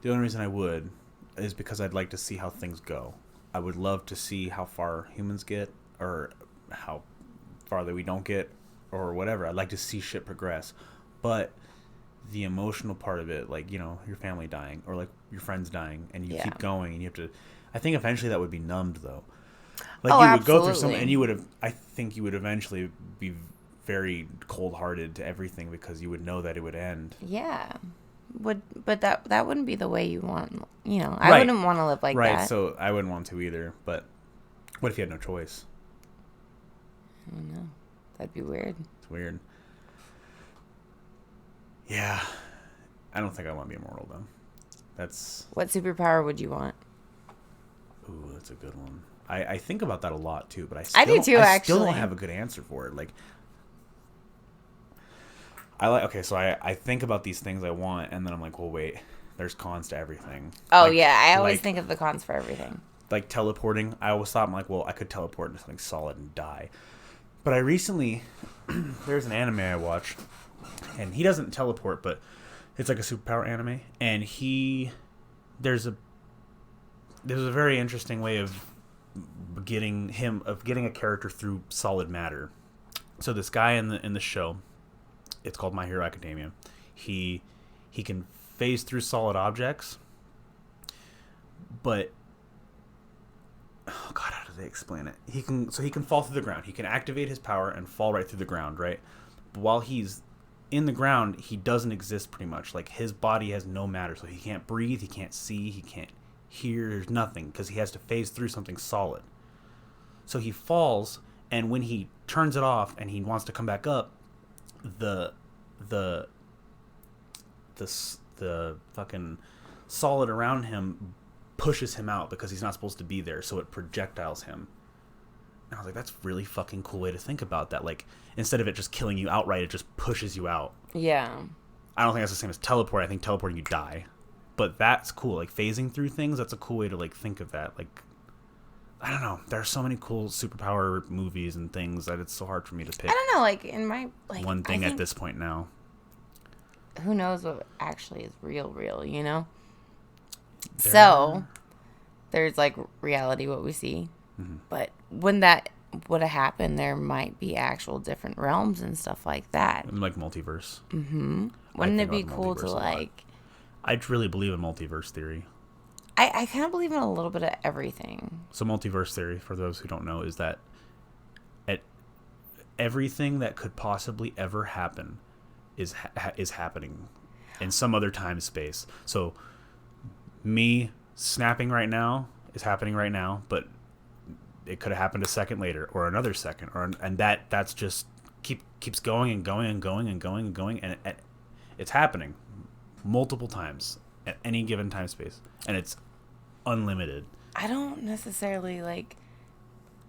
the only reason I would, is because I'd like to see how things go. I would love to see how far humans get, or how far that we don't get, or whatever. I'd like to see shit progress. But the emotional part of it, like, your family dying, or like your friends dying, and you keep going, and you have to. I think eventually that would be numbed, though. Like, you would go through something, and you would have. I think you would eventually be very cold-hearted to everything because you would know that it would end. Yeah, but that wouldn't be the way you want. I wouldn't want to live like that. Right. So I wouldn't want to either. But what if you had no choice? I don't know. That'd be weird. It's weird. Yeah, I don't think I want to be immortal though. That's. What superpower would you want? Ooh, that's a good one. I think about that a lot too, but I do too. I still don't have a good answer for it. Like, so I think about these things I want, and then I'm like, well, wait, there's cons to everything. Oh, like, yeah, I always think of the cons for everything. Like teleporting, I always thought, I'm like, well, I could teleport into something solid and die. But I recently, there's an anime I watched, and he doesn't teleport, but it's like a superpower anime, and there's a very interesting way of getting a character through solid matter. So this guy in the show, it's called My Hero Academia. He can phase through solid objects, but oh god, how do they explain it? He can fall through the ground. He can activate his power and fall right through the ground, right? But while he's in the ground, he doesn't exist pretty much. Like, his body has no matter, so he can't breathe, he can't see, he can't hear, there's nothing, because he has to phase through something solid. So he falls, and when he turns it off and he wants to come back up, the fucking solid around him pushes him out because he's not supposed to be there, so it projectiles him. And I was like, that's a really fucking cool way to think about that. Like, instead of it just killing you outright, it just pushes you out. Yeah. I don't think that's the same as teleport. I think teleporting, you die. But that's cool. Like, phasing through things, that's a cool way to, like, think of that. Like, I don't know. There are so many cool superpower movies and things that it's so hard for me to pick. I don't know. Like, in my... like, one thing at this point now. Who knows what actually is real, you know? So, there's, like, reality, what we see. Mm-hmm. But when that would have happened, there might be actual different realms and stuff like that. Like multiverse. Mm-hmm. Wouldn't it be cool to, like... I really believe in multiverse theory. I kind of believe in a little bit of everything. So multiverse theory, for those who don't know, is that everything that could possibly ever happen is happening in some other time space. So me snapping right now is happening right now, but it could have happened a second later, or another second, and that's just keeps going and going and going and going and going, and it's happening multiple times at any given time space, and it's unlimited. I don't necessarily like.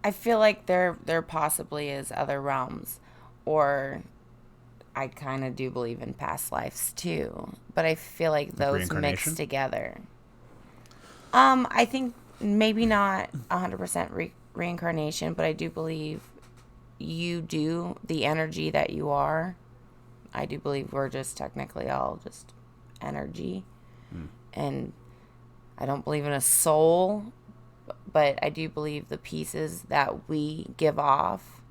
I feel like there possibly is other realms, or I kind of do believe in past lives too, but I feel like those mix together. I think maybe not 100% reincarnation, but I do believe the energy that you are. I do believe we're just technically all just energy. And I don't believe in a soul, but I do believe the pieces that we give off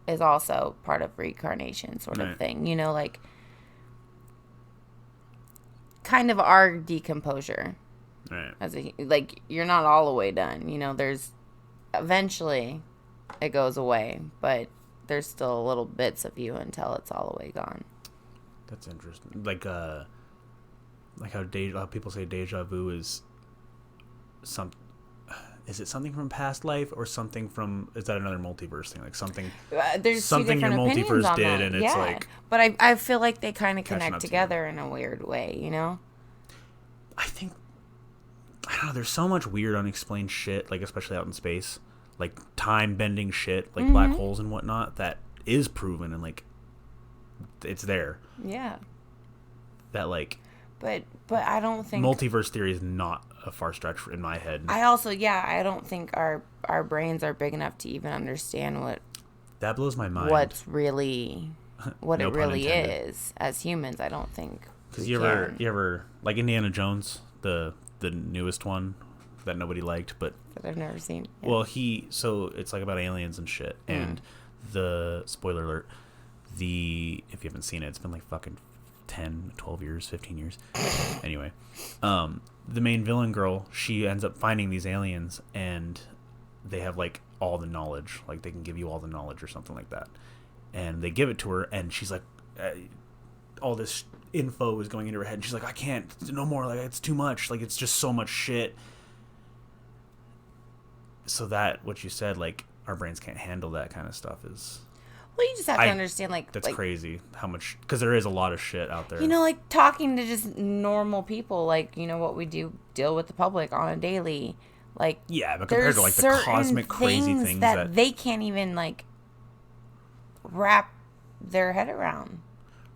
is also part of reincarnation sort of thing. You know, like kind of our decomposure. Right. Like, you're not all the way done. You know, there's eventually it goes away, but there's still little bits of you until it's all the way gone. That's interesting. Like how people say deja vu is is it something from past life or something from, is that another multiverse thing? Like something, there's something your multiverse did, that. And it's like. But I feel like they kind of connect together in a weird way, you know? I think, I don't know, there's so much weird unexplained shit, like especially out in space, like time bending shit, like black holes and whatnot, that is proven and like it's there. Yeah. That like. But I don't think multiverse theory is not a far stretch in my head. I don't think our brains are big enough to even understand what. That blows my mind. What's really, what no it really is as humans. I don't think. Because you ever like Indiana Jones, the newest one that nobody liked, but that I've never seen. Yeah. Well, so it's like about aliens and shit, and the spoiler alert, if you haven't seen it, it's been like fucking 10, 12 years, 15 years. Anyway, the main villain girl, she ends up finding these aliens, and they have like all the knowledge, like they can give you all the knowledge or something like that, and they give it to her, and she's like, all this info is going into her head, and she's like, I can't, no more, like it's too much, like it's just so much shit. So that, what you said, like our brains can't handle that kind of stuff is. Well, you just have to understand, like... That's crazy, how much... Because there is a lot of shit out there. You know, like, talking to just normal people, like, you know, what we deal with the public on a daily, like... Yeah, but compared to, like, the cosmic crazy things that they can't even, like, wrap their head around.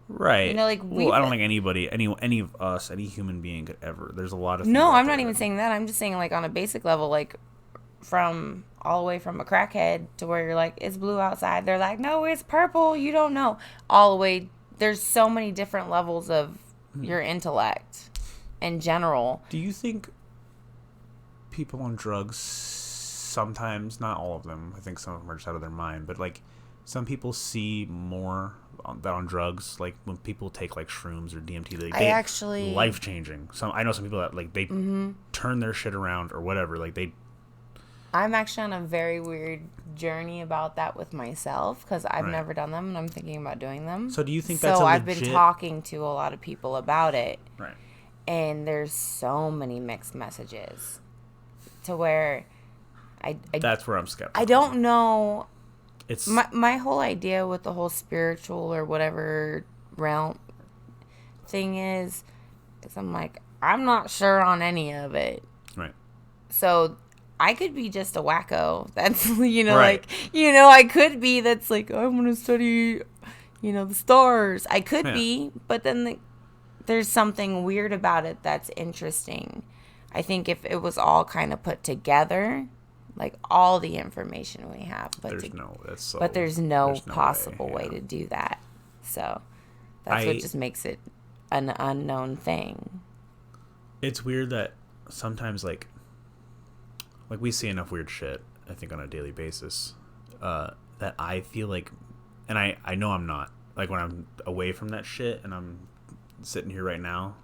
Right. You know, like, well, I don't think anybody, any of us, any human being could ever... There's a lot of... No, I'm not even saying that. I'm just saying, like, on a basic level, like... From all the way from a crackhead to where you're like, it's blue outside. They're like, no, it's purple. You don't know. All the way. There's so many different levels of your intellect in general. Do you think people on drugs sometimes, not all of them, I think some of them are just out of their mind, but like some people see more on drugs, like when people take like shrooms or DMT, they actually life changing. I know some people that like they turn their shit around or whatever, like they. I'm actually on a very weird journey about that with myself because I've never done them and I'm thinking about doing them. So do you think that's I've been talking to a lot of people about it. Right. And there's so many mixed messages to where that's where I'm skeptical. I don't know. It's my whole idea with the whole spiritual or whatever realm thing is I'm like, I'm not sure on any of it. Right. So I could be just a wacko. That's, you know, right. Like, you know, I could be that's like, I want to study, you know, the stars. I could be, but then there's something weird about it that's interesting. I think if it was all kind of put together, like all the information we have, but there's no possible way to do that. So that's what just makes it an unknown thing. It's weird that sometimes like we see enough weird shit, I think, on a daily basis, that I feel like, and I know I'm not, like when I'm away from that shit and I'm sitting here right now,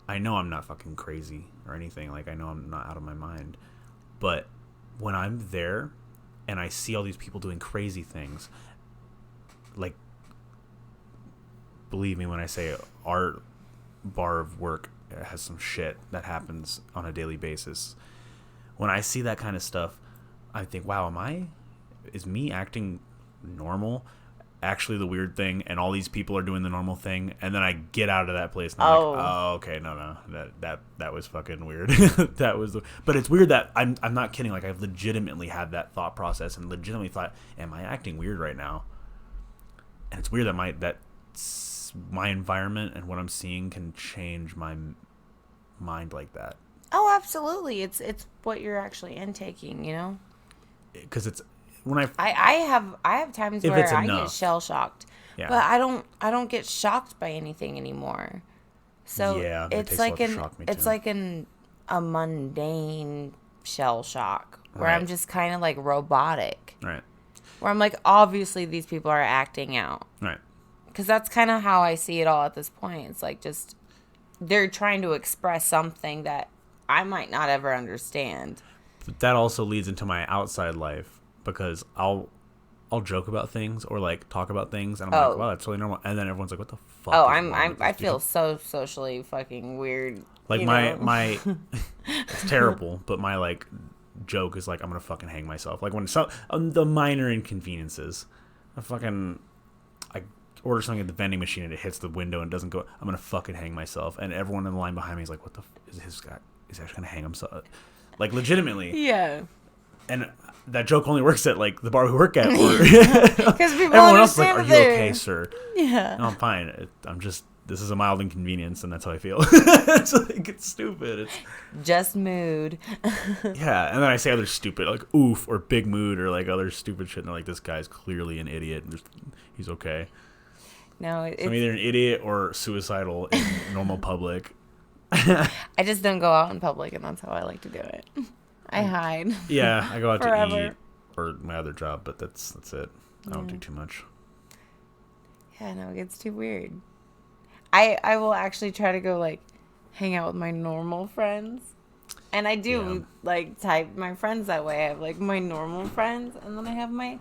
I know I'm not fucking crazy or anything. Like I know I'm not out of my mind, but when I'm there and I see all these people doing crazy things, like, believe me when I say our bar of work has some shit that happens on a daily basis. When I see that kind of stuff, I think, wow, is me acting normal actually the weird thing, and all these people are doing the normal thing, and then I get out of that place and I'm like, oh, okay, no, that was fucking weird. But it's weird that I'm not kidding, like I've legitimately had that thought process and legitimately thought, am I acting weird right now? And it's weird that my environment and what I'm seeing can change my mind like that. Oh, absolutely. It's what you're actually intaking, you know? Because it's when I have times where I get shell shocked, but I don't get shocked by anything anymore. So yeah, it's like a mundane shell shock where I'm just kind of like robotic. Right. Where I'm like, obviously these people are acting out. Right. Because that's kind of how I see it all at this point. It's like just they're trying to express something that I might not ever understand. But that also leads into my outside life because I'll joke about things or like talk about things and I'm like, wow, that's really normal. And then everyone's like, what the fuck? Oh, I feel so socially fucking weird. Like my it's terrible, but my like joke is like, I'm gonna fucking hang myself. Like when the minor inconveniences, I order something at the vending machine and it hits the window and doesn't go. I'm gonna fucking hang myself, and everyone in the line behind me is like, "What the is his guy? He's actually gonna hang himself?" Like legitimately. Yeah. And that joke only works at like the bar we work at. Because people everyone else is like, "Are you there. okay, sir?" Yeah. No, I'm fine. This is a mild inconvenience, and that's how I feel. It's stupid. It's just mood. Yeah, and then I say other stupid, like oof or big mood or like other stupid shit, and they're like, this guy's clearly an idiot, and he's okay. No, it's... So I'm either an idiot or suicidal in normal public. I just don't go out in public, and that's how I like to do it. I hide. Yeah, I go out Forever. to eat or my other job, but that's it. I don't do too much. Yeah, no, it gets too weird. I will actually try to go, like, hang out with my normal friends. And I do, like, type my friends that way. I have, like, my normal friends, and then I have my,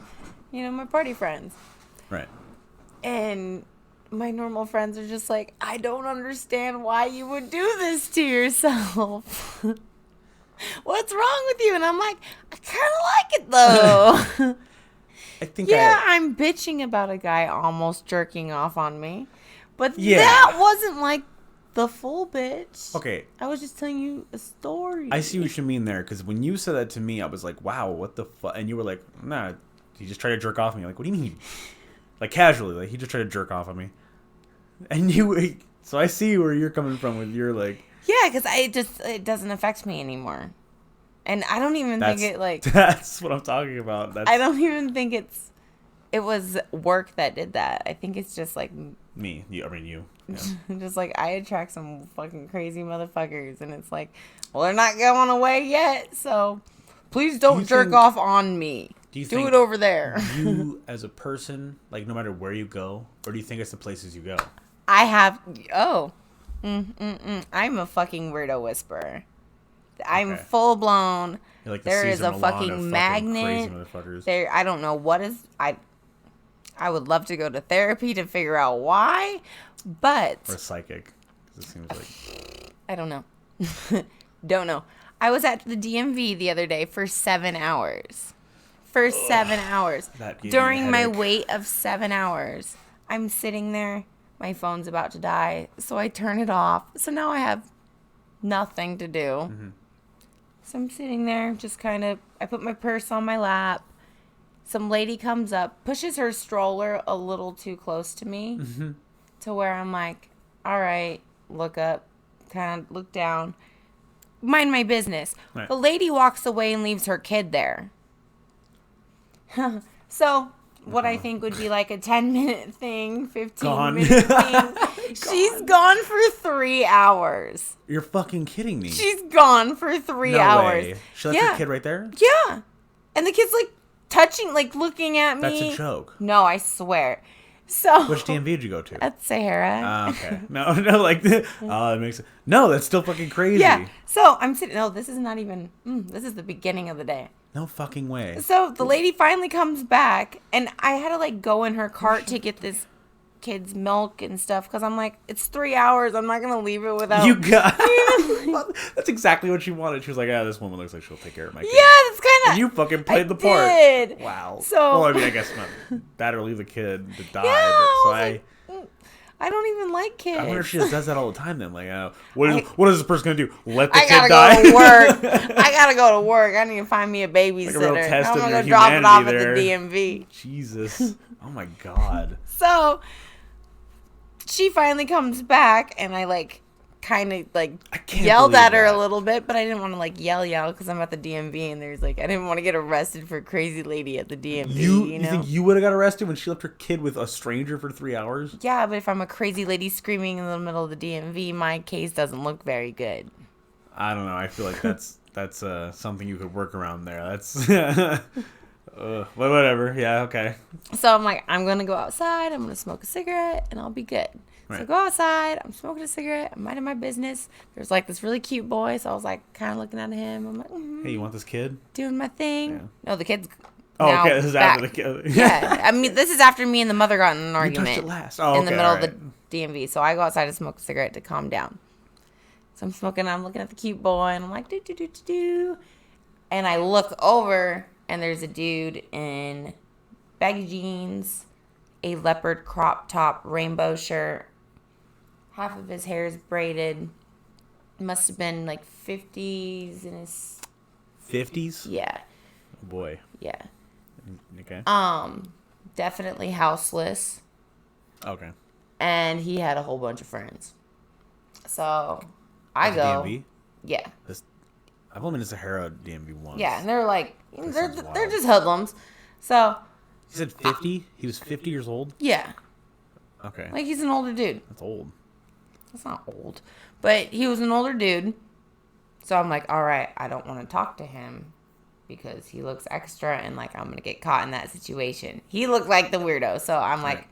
my party friends. Right. And my normal friends are just like, I don't understand why you would do this to yourself. What's wrong with you? And I'm like, I kind of like it, though. I think I'm bitching about a guy almost jerking off on me. But that wasn't like the full bitch. Okay. I was just telling you a story. I see what you mean there, because when you said that to me, I was like, wow, what the fuck? And you were like, nah, he just tried to jerk off on me. Like, what do you mean? Like, casually. Like, he just tried to jerk off on me. And so I see where you're coming from with your, like... Yeah, because it doesn't affect me anymore. And I don't even think it, like... That's what I'm talking about. I don't even think it was work that did that. I think it's just, like... Me. You. Yeah. Just, like, I attract some fucking crazy motherfuckers. And it's like, well, they're not going away yet, so please don't jerk off on me. Do it over there. You, as a person, like, no matter where you go, or do you think it's the places you go? I have... Oh. I'm a fucking weirdo whisperer. I'm full blown. Like the there is a Mulan fucking magnet. There, I don't know what is. I would love to go to therapy to figure out why, but or a psychic. It seems like I don't know. Don't know. I was at the DMV the other day for 7 hours. For 7 hours. During my wait of 7 hours, I'm sitting there. My phone's about to die, so I turn it off. So now I have nothing to do. Mm-hmm. So I'm sitting there, just kind of, I put my purse on my lap. Some lady comes up, pushes her stroller a little too close to me, to where I'm like, all right, look up, kind of look down, mind my business. Right. The lady walks away and leaves her kid there. So... what I think would be like a 10-minute thing, 15-minute thing. She's gone for 3 hours. You're fucking kidding me. She's gone for 3 hours. Way. She left her kid right there? Yeah. And the kid's like touching, like looking at me. That's a joke. No, I swear. So which DMV did you go to? At Sahara. Okay. No, like, it makes sense. No, that's still fucking crazy. Yeah. So I'm sitting, no, this is not even, this is the beginning of the day. No fucking way. So the lady finally comes back, and I had to, like, go in her cart to get this kid's milk and stuff, because I'm like, it's 3 hours. I'm not going to leave it without... You got... That's exactly what she wanted. She was like, this woman looks like she'll take care of my kid. Yeah, that's kind of... And you fucking played the part. Did. Wow. So... well, I mean, I guess not that or leave the kid to die. Yeah, I don't even like kids. I wonder if she just does that all the time then. Like, what is this person going to do? Let the kid die? I gotta go to work. I gotta go to work. I need to find me a babysitter. Like a real test I'm gonna go drop it off there. At the DMV. Jesus. Oh my God. So, she finally comes back, and I, like, kind of, like, yelled at her a little bit, but I didn't want to, like, yell because I'm at the DMV, and there's, like, I didn't want to get arrested for a crazy lady at the DMV, you know? You think you would have got arrested when she left her kid with a stranger for 3 hours? Yeah, but if I'm a crazy lady screaming in the middle of the DMV, my case doesn't look very good. I don't know. I feel like that's something you could work around there. That's... whatever. Yeah, okay. So I'm like, I'm going to go outside, I'm going to smoke a cigarette, and I'll be good. Right. So I go outside, I'm smoking a cigarette, I'm minding my business. There's like this really cute boy, so I was like kind of looking at him. I'm like, hey, you want this kid? Doing my thing. Yeah. No, the kid's okay, this is back. After the kid. Yeah, I mean, this is after me and the mother got in an argument. You touched it last. In the middle of the DMV. So I go outside to smoke a cigarette to calm down. So I'm smoking, I'm looking at the cute boy, and I'm like, do. And I look over, and there's a dude in baggy jeans, a leopard crop top, rainbow shirt. Half of his hair is braided. Must have been like 50s in his... 50s? Yeah. Oh boy. Yeah. Okay. Definitely houseless. Okay. And he had a whole bunch of friends. So I go... DMV? Yeah. I've only been to Sahara DMV once. Yeah, and they're like... They're just hoodlums. So... He said 50? He was 50 years old? Yeah. Okay. Like, he's an older dude. That's old. That's not old. But he was an older dude. So I'm like, all right, I don't want to talk to him because he looks extra and, like, I'm going to get caught in that situation. He looked like the weirdo. So I'm like,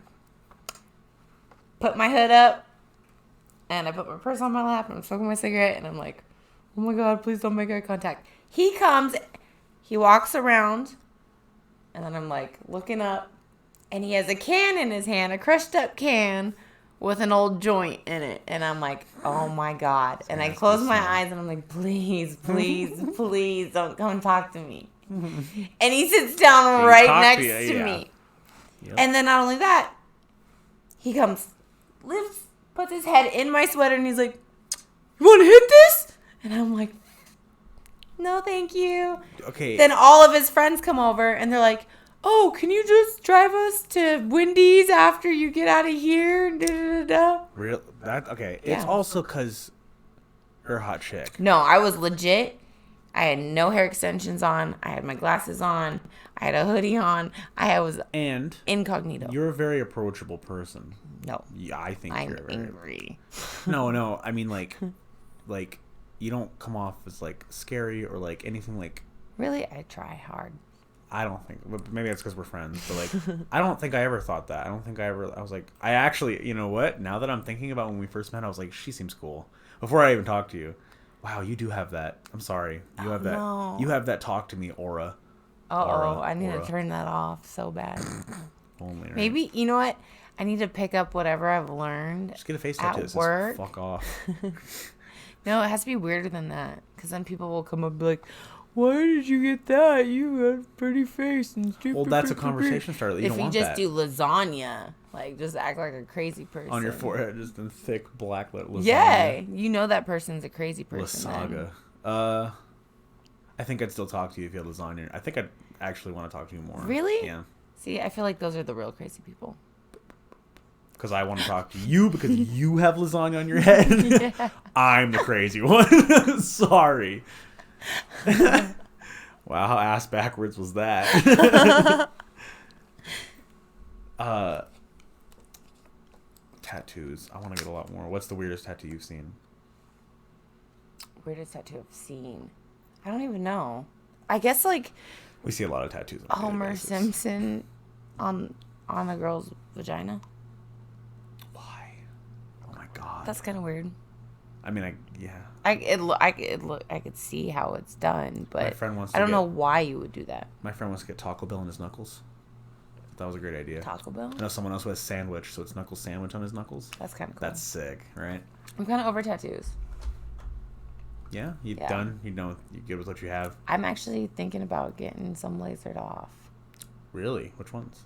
put my hood up, and I put my purse on my lap, and I'm smoking my cigarette, and I'm like, oh, my God, please don't make eye contact. He comes, he walks around, and then I'm, like, looking up, and he has a can in his hand, a crushed-up can with an old joint in it. And I'm like, oh, my God. And I close my eyes, and I'm like, please, please, please don't come talk to me. And he sits down right next to me. Yep. And then not only that, he comes, puts his head in my sweater, and he's like, you want to hit this? And I'm like, no, thank you. Okay. Then all of his friends come over, and they're like, oh, can you just drive us to Wendy's after you get out of here? Da, da, da, da. Real? That okay. Yeah. It's also because you're a hot chick. No, I was legit. I had no hair extensions on. I had my glasses on. I had a hoodie on. I was incognito. You're a very approachable person. No. Yeah, I think I'm you're very angry. No. I mean, like you don't come off as like scary or like anything like. Really, I try hard. I don't think, but maybe that's because we're friends. But like, I don't think I ever thought that. I was like, I actually, you know what? Now that I'm thinking about when we first met, I was like, she seems cool. Before I even talked to you, wow, you do have that. I'm sorry, you have that. No. You have that talk to me aura. I need to turn that off so bad. Only right? Maybe you know what? I need to pick up whatever I've learned. Just get a face tattoo. At work. Fuck off. No, it has to be weirder than that, because then people will come up and be like, why did you get that? You got a pretty face and stupid. Well, that's a conversation starter. If you just do lasagna, like just act like a crazy person on your forehead, just in thick black lasagna. Yeah, you know that person's a crazy person. Lasagna. I think I'd still talk to you if you had lasagna. I think I'd actually want to talk to you more. Really? Yeah. See, I feel like those are the real crazy people. Because I want to talk to you because you have lasagna on your head. Yeah. I'm the crazy one. Sorry. Wow, how ass backwards was that? Tattoos. I want to get a lot more. What's the weirdest tattoo you've seen? Weirdest tattoo I've seen? I don't even know. I guess like we see a lot of tattoos on Homer Simpson on a girl's vagina. Why? Oh my God. That's kind of weird. I mean, yeah. I could see how it's done, but my friend wants I don't know why you would do that. My friend wants to get Taco Bell in his knuckles. That was a great idea. Taco Bell? I know someone else who has sandwich, so it's knuckle sandwich on his knuckles. That's kind of cool. That's sick, right? I'm kind of over tattoos. Yeah? You're done? You know, you good with what you have? I'm actually thinking about getting some lasered off. Really? Which ones?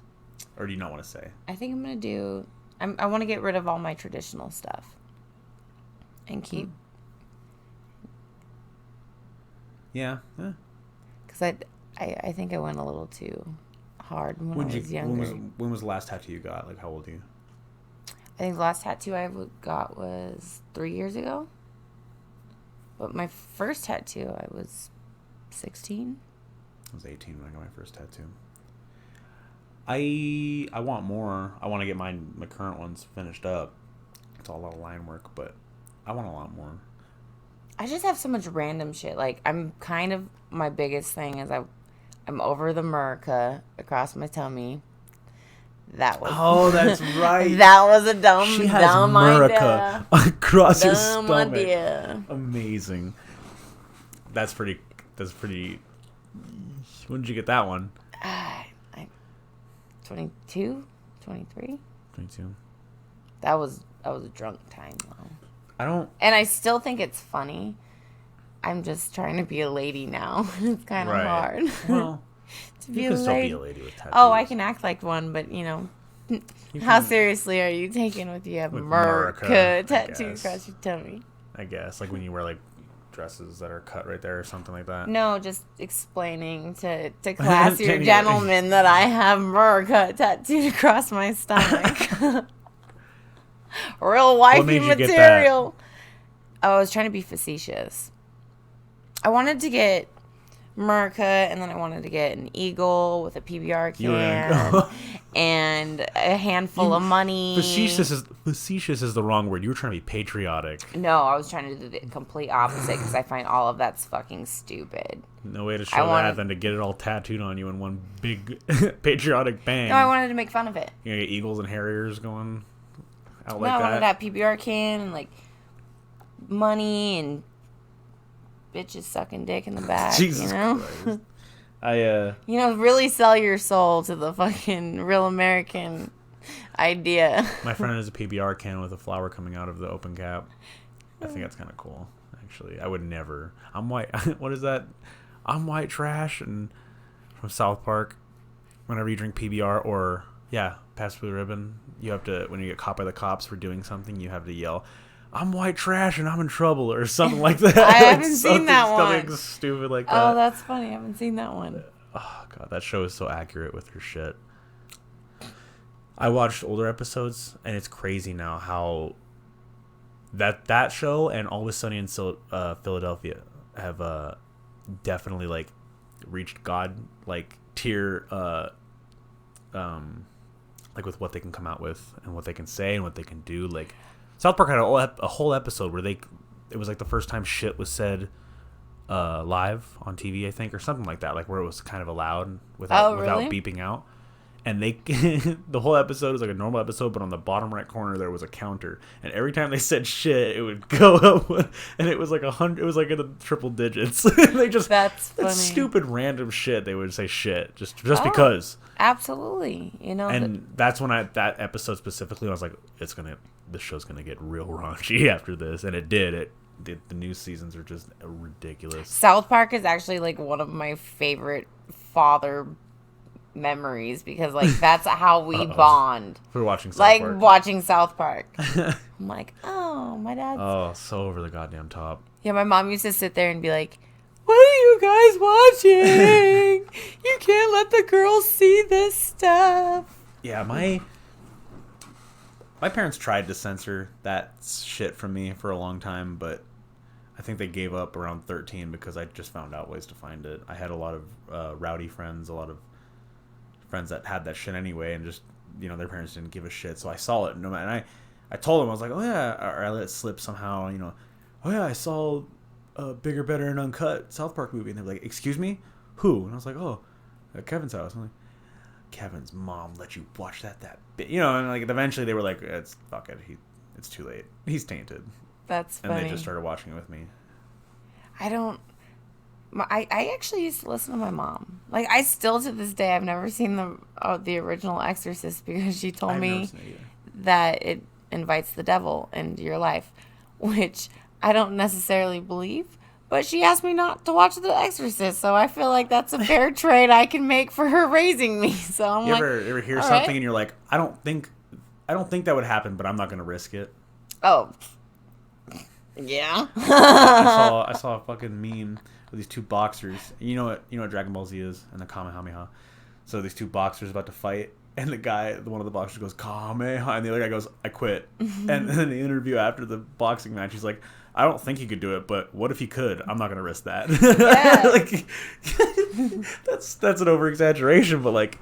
Or do you not want to say? I think I'm going to do... I want to get rid of all my traditional stuff. And keep... Yeah. Because I think I went a little too hard when I was younger. When was the last tattoo you got? Like, how old are you? I think the last tattoo I got was 3 years ago. But my first tattoo, I was 16. I was 18 when I got my first tattoo. I want more. I want to get my current ones finished up. It's all a lot of line work, but I want a lot more. I just have so much random shit. Like, I'm kind of, my biggest thing is I'm over the Murica across my tummy. That was... Oh, that's right. That was a dumb idea. She has Murica across your stomach. Idea. Amazing. That's pretty... When did you get that one? 22? 23? 22. That was a drunk time, though. And I still think it's funny I'm just trying to be a lady now. It's kind of hard. Well, to be you a can still lady. be a lady with tattoos. Oh, I can act like one, but how seriously are you taking with you have America tattoo across your tummy? I guess, like when you wear like dresses that are cut right there or something like that. No, just explaining to classier gentlemen that I have America tattooed across my stomach. Real wifey material. Oh, I was trying to be facetious. I wanted to get America, and then I wanted to get an eagle with a PBR can and a handful of money. Facetious is the wrong word. You were trying to be patriotic. No, I was trying to do the complete opposite because I find all of that's fucking stupid. No way to show that than to get it all tattooed on you in one big patriotic bang. No, I wanted to make fun of it. You know, get eagles and harriers going out like that. I wanted that PBR can and like money and bitches sucking dick in the back. Jesus Christ. Really sell your soul to the fucking real American idea. My friend has a PBR can with a flower coming out of the open cap. I think that's kind of cool, actually. I would never. I'm white. What is that? I'm white trash. And from South Park, whenever you drink PBR or, pass through the ribbon, you have to, when you get caught by the cops for doing something, you have to yell, I'm white trash and I'm in trouble, or something like that. I haven't seen that one. Something stupid like that. Oh, that's funny. I haven't seen that one. Oh, God, that show is so accurate with her shit. I watched older episodes, and it's crazy now how that show and Always Sunny in Philadelphia have definitely, like, reached God, like, tier, like, with what they can come out with and what they can say and what they can do, like... South Park had a whole episode where it was like the first time shit was said live on TV, I think, or something like that, like where it was kind of allowed without beeping out. And the whole episode was like a normal episode, but on the bottom right corner there was a counter, and every time they said shit, it would go up, and it was like 100. It was like in the triple digits. That's funny. Stupid random shit. They would say shit just because. Absolutely, And that's when that episode specifically, I was like, this show's gonna get real raunchy after this, and it did. The new seasons are just ridiculous. South Park is actually like one of my favorite father memories because like that's how we bond. For watching South Park. Watching South Park. I'm like, oh, my dad's. Oh, so over the goddamn top. Yeah, my mom used to sit there and be like, what are you guys watching? You can't let the girls see this stuff. Yeah, my parents tried to censor that shit from me for a long time, but I think they gave up around 13 because I just found out ways to find it. I had a lot of rowdy friends, a lot of friends that had that shit anyway, and just, their parents didn't give a shit, so I saw it. And I told them, I was like, oh yeah, or I let it slip somehow, oh yeah, I saw a Bigger, Better, and Uncut South Park movie, and they're like, excuse me? Who? And I was like, oh, at Kevin's house. I'm like, Kevin's mom let you watch that bit, and like eventually they were like, fuck it, it's too late, he's tainted. That's funny. And they just started watching it with me. I actually used to listen to my mom. Like, I still to this day, I've never seen the original Exorcist because she told me that it invites the devil into your life, which I don't necessarily believe. But she asked me not to watch The Exorcist, so I feel like that's a fair trade I can make for her raising me. So I'm you ever hear something and you're like, I don't think that would happen, but I'm not gonna risk it. Oh, yeah. I saw a fucking meme with these two boxers. You know what Dragon Ball Z is, and the Kamehameha. So these two boxers about to fight, and one of the boxers goes Kamehameha, and the other guy goes, I quit. And then in the interview after the boxing match, he's like, I don't think he could do it, but what if he could? I'm not gonna risk that. Yeah. Like, that's an over exaggeration, but like,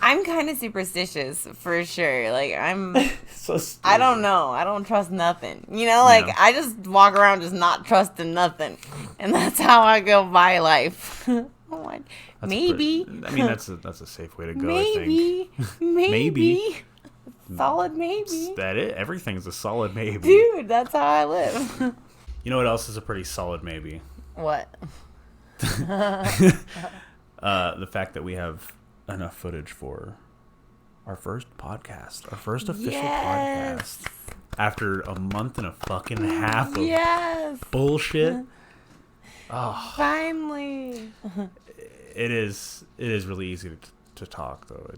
I'm kind of superstitious for sure. Like, I'm so stupid. I don't know. I don't trust nothing. I just walk around just not trusting nothing, and that's how I go by life. I'm like, maybe. That's a safe way to go. Maybe. I think. Maybe. Solid maybe. That it? Everything's a solid maybe. Dude, that's how I live. You know what else is a pretty solid maybe? What? The fact that we have enough footage for our first podcast, our first official podcast. after a month and a fucking half of bullshit. Oh, finally. It is really easy to talk though.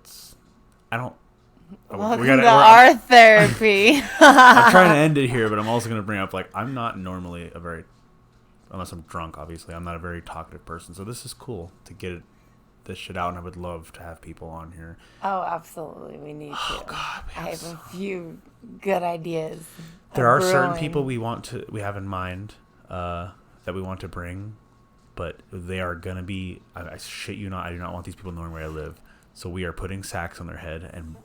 Welcome to our therapy. I'm trying to end it here, but I'm also going to bring up, like, I'm not normally unless I'm drunk, obviously, I'm not a very talkative person. So this is cool to get this shit out, and I would love to have people on here. Oh, absolutely. We need to. Oh, God. I have a few good ideas. There are certain people we have in mind that we want to bring, but they are going to be, I shit you not, I do not want these people knowing where I live. So we are putting sacks on their head and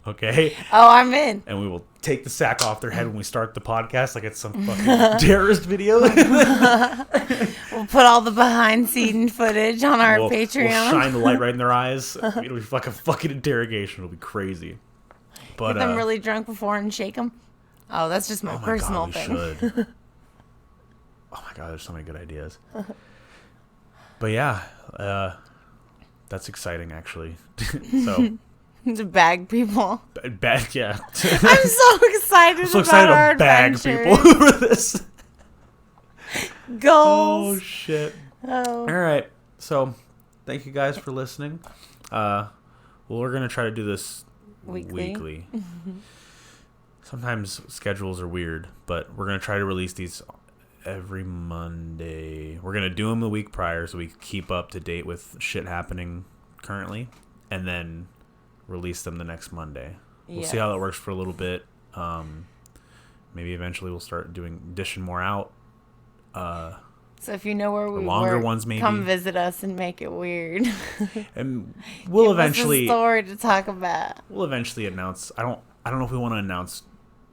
okay. Oh, I'm in. And we will take the sack off their head when we start the podcast, like it's some fucking terrorist video. We'll put all the behind-scene footage on our Patreon. We'll shine the light right in their eyes. It'll be like a fucking interrogation. It'll be crazy. But get them really drunk before and shake them. Oh, that's just my personal thing. Should. Oh my god, there's so many good ideas. But yeah, that's exciting actually. So. To bag people. Bag, yeah. I'm so excited about our to bag adventures. people for this. Goals. Oh, shit. Oh. All right. So, thank you guys for listening. We're going to try to do this weekly. Sometimes schedules are weird, but we're going to try to release these every Monday. We're going to do them the week prior so we keep up to date with shit happening currently. And then release them the next Monday. We'll see how that works for a little bit. Maybe eventually we'll start dishing more out. So if you know where we longer work, ones maybe. Come visit us and make it weird. And we'll eventually us a story to talk about. We'll eventually announce. I don't know if we want to announce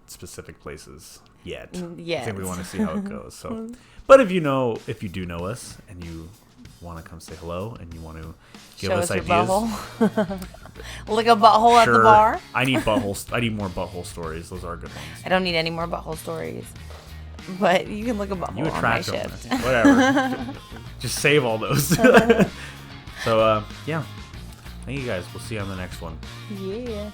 specific places yet. I think we want to see how it goes. So, but if you do know us and you want to come say hello and you want to give us ideas. Lick a butthole at the bar. I need buttholes. I need more butthole stories. Those are good ones. I don't need any more butthole stories. But you can lick a butthole on my shift. Whatever. Just save all those. So, yeah. Thank you guys. We'll see you on the next one. Yeah.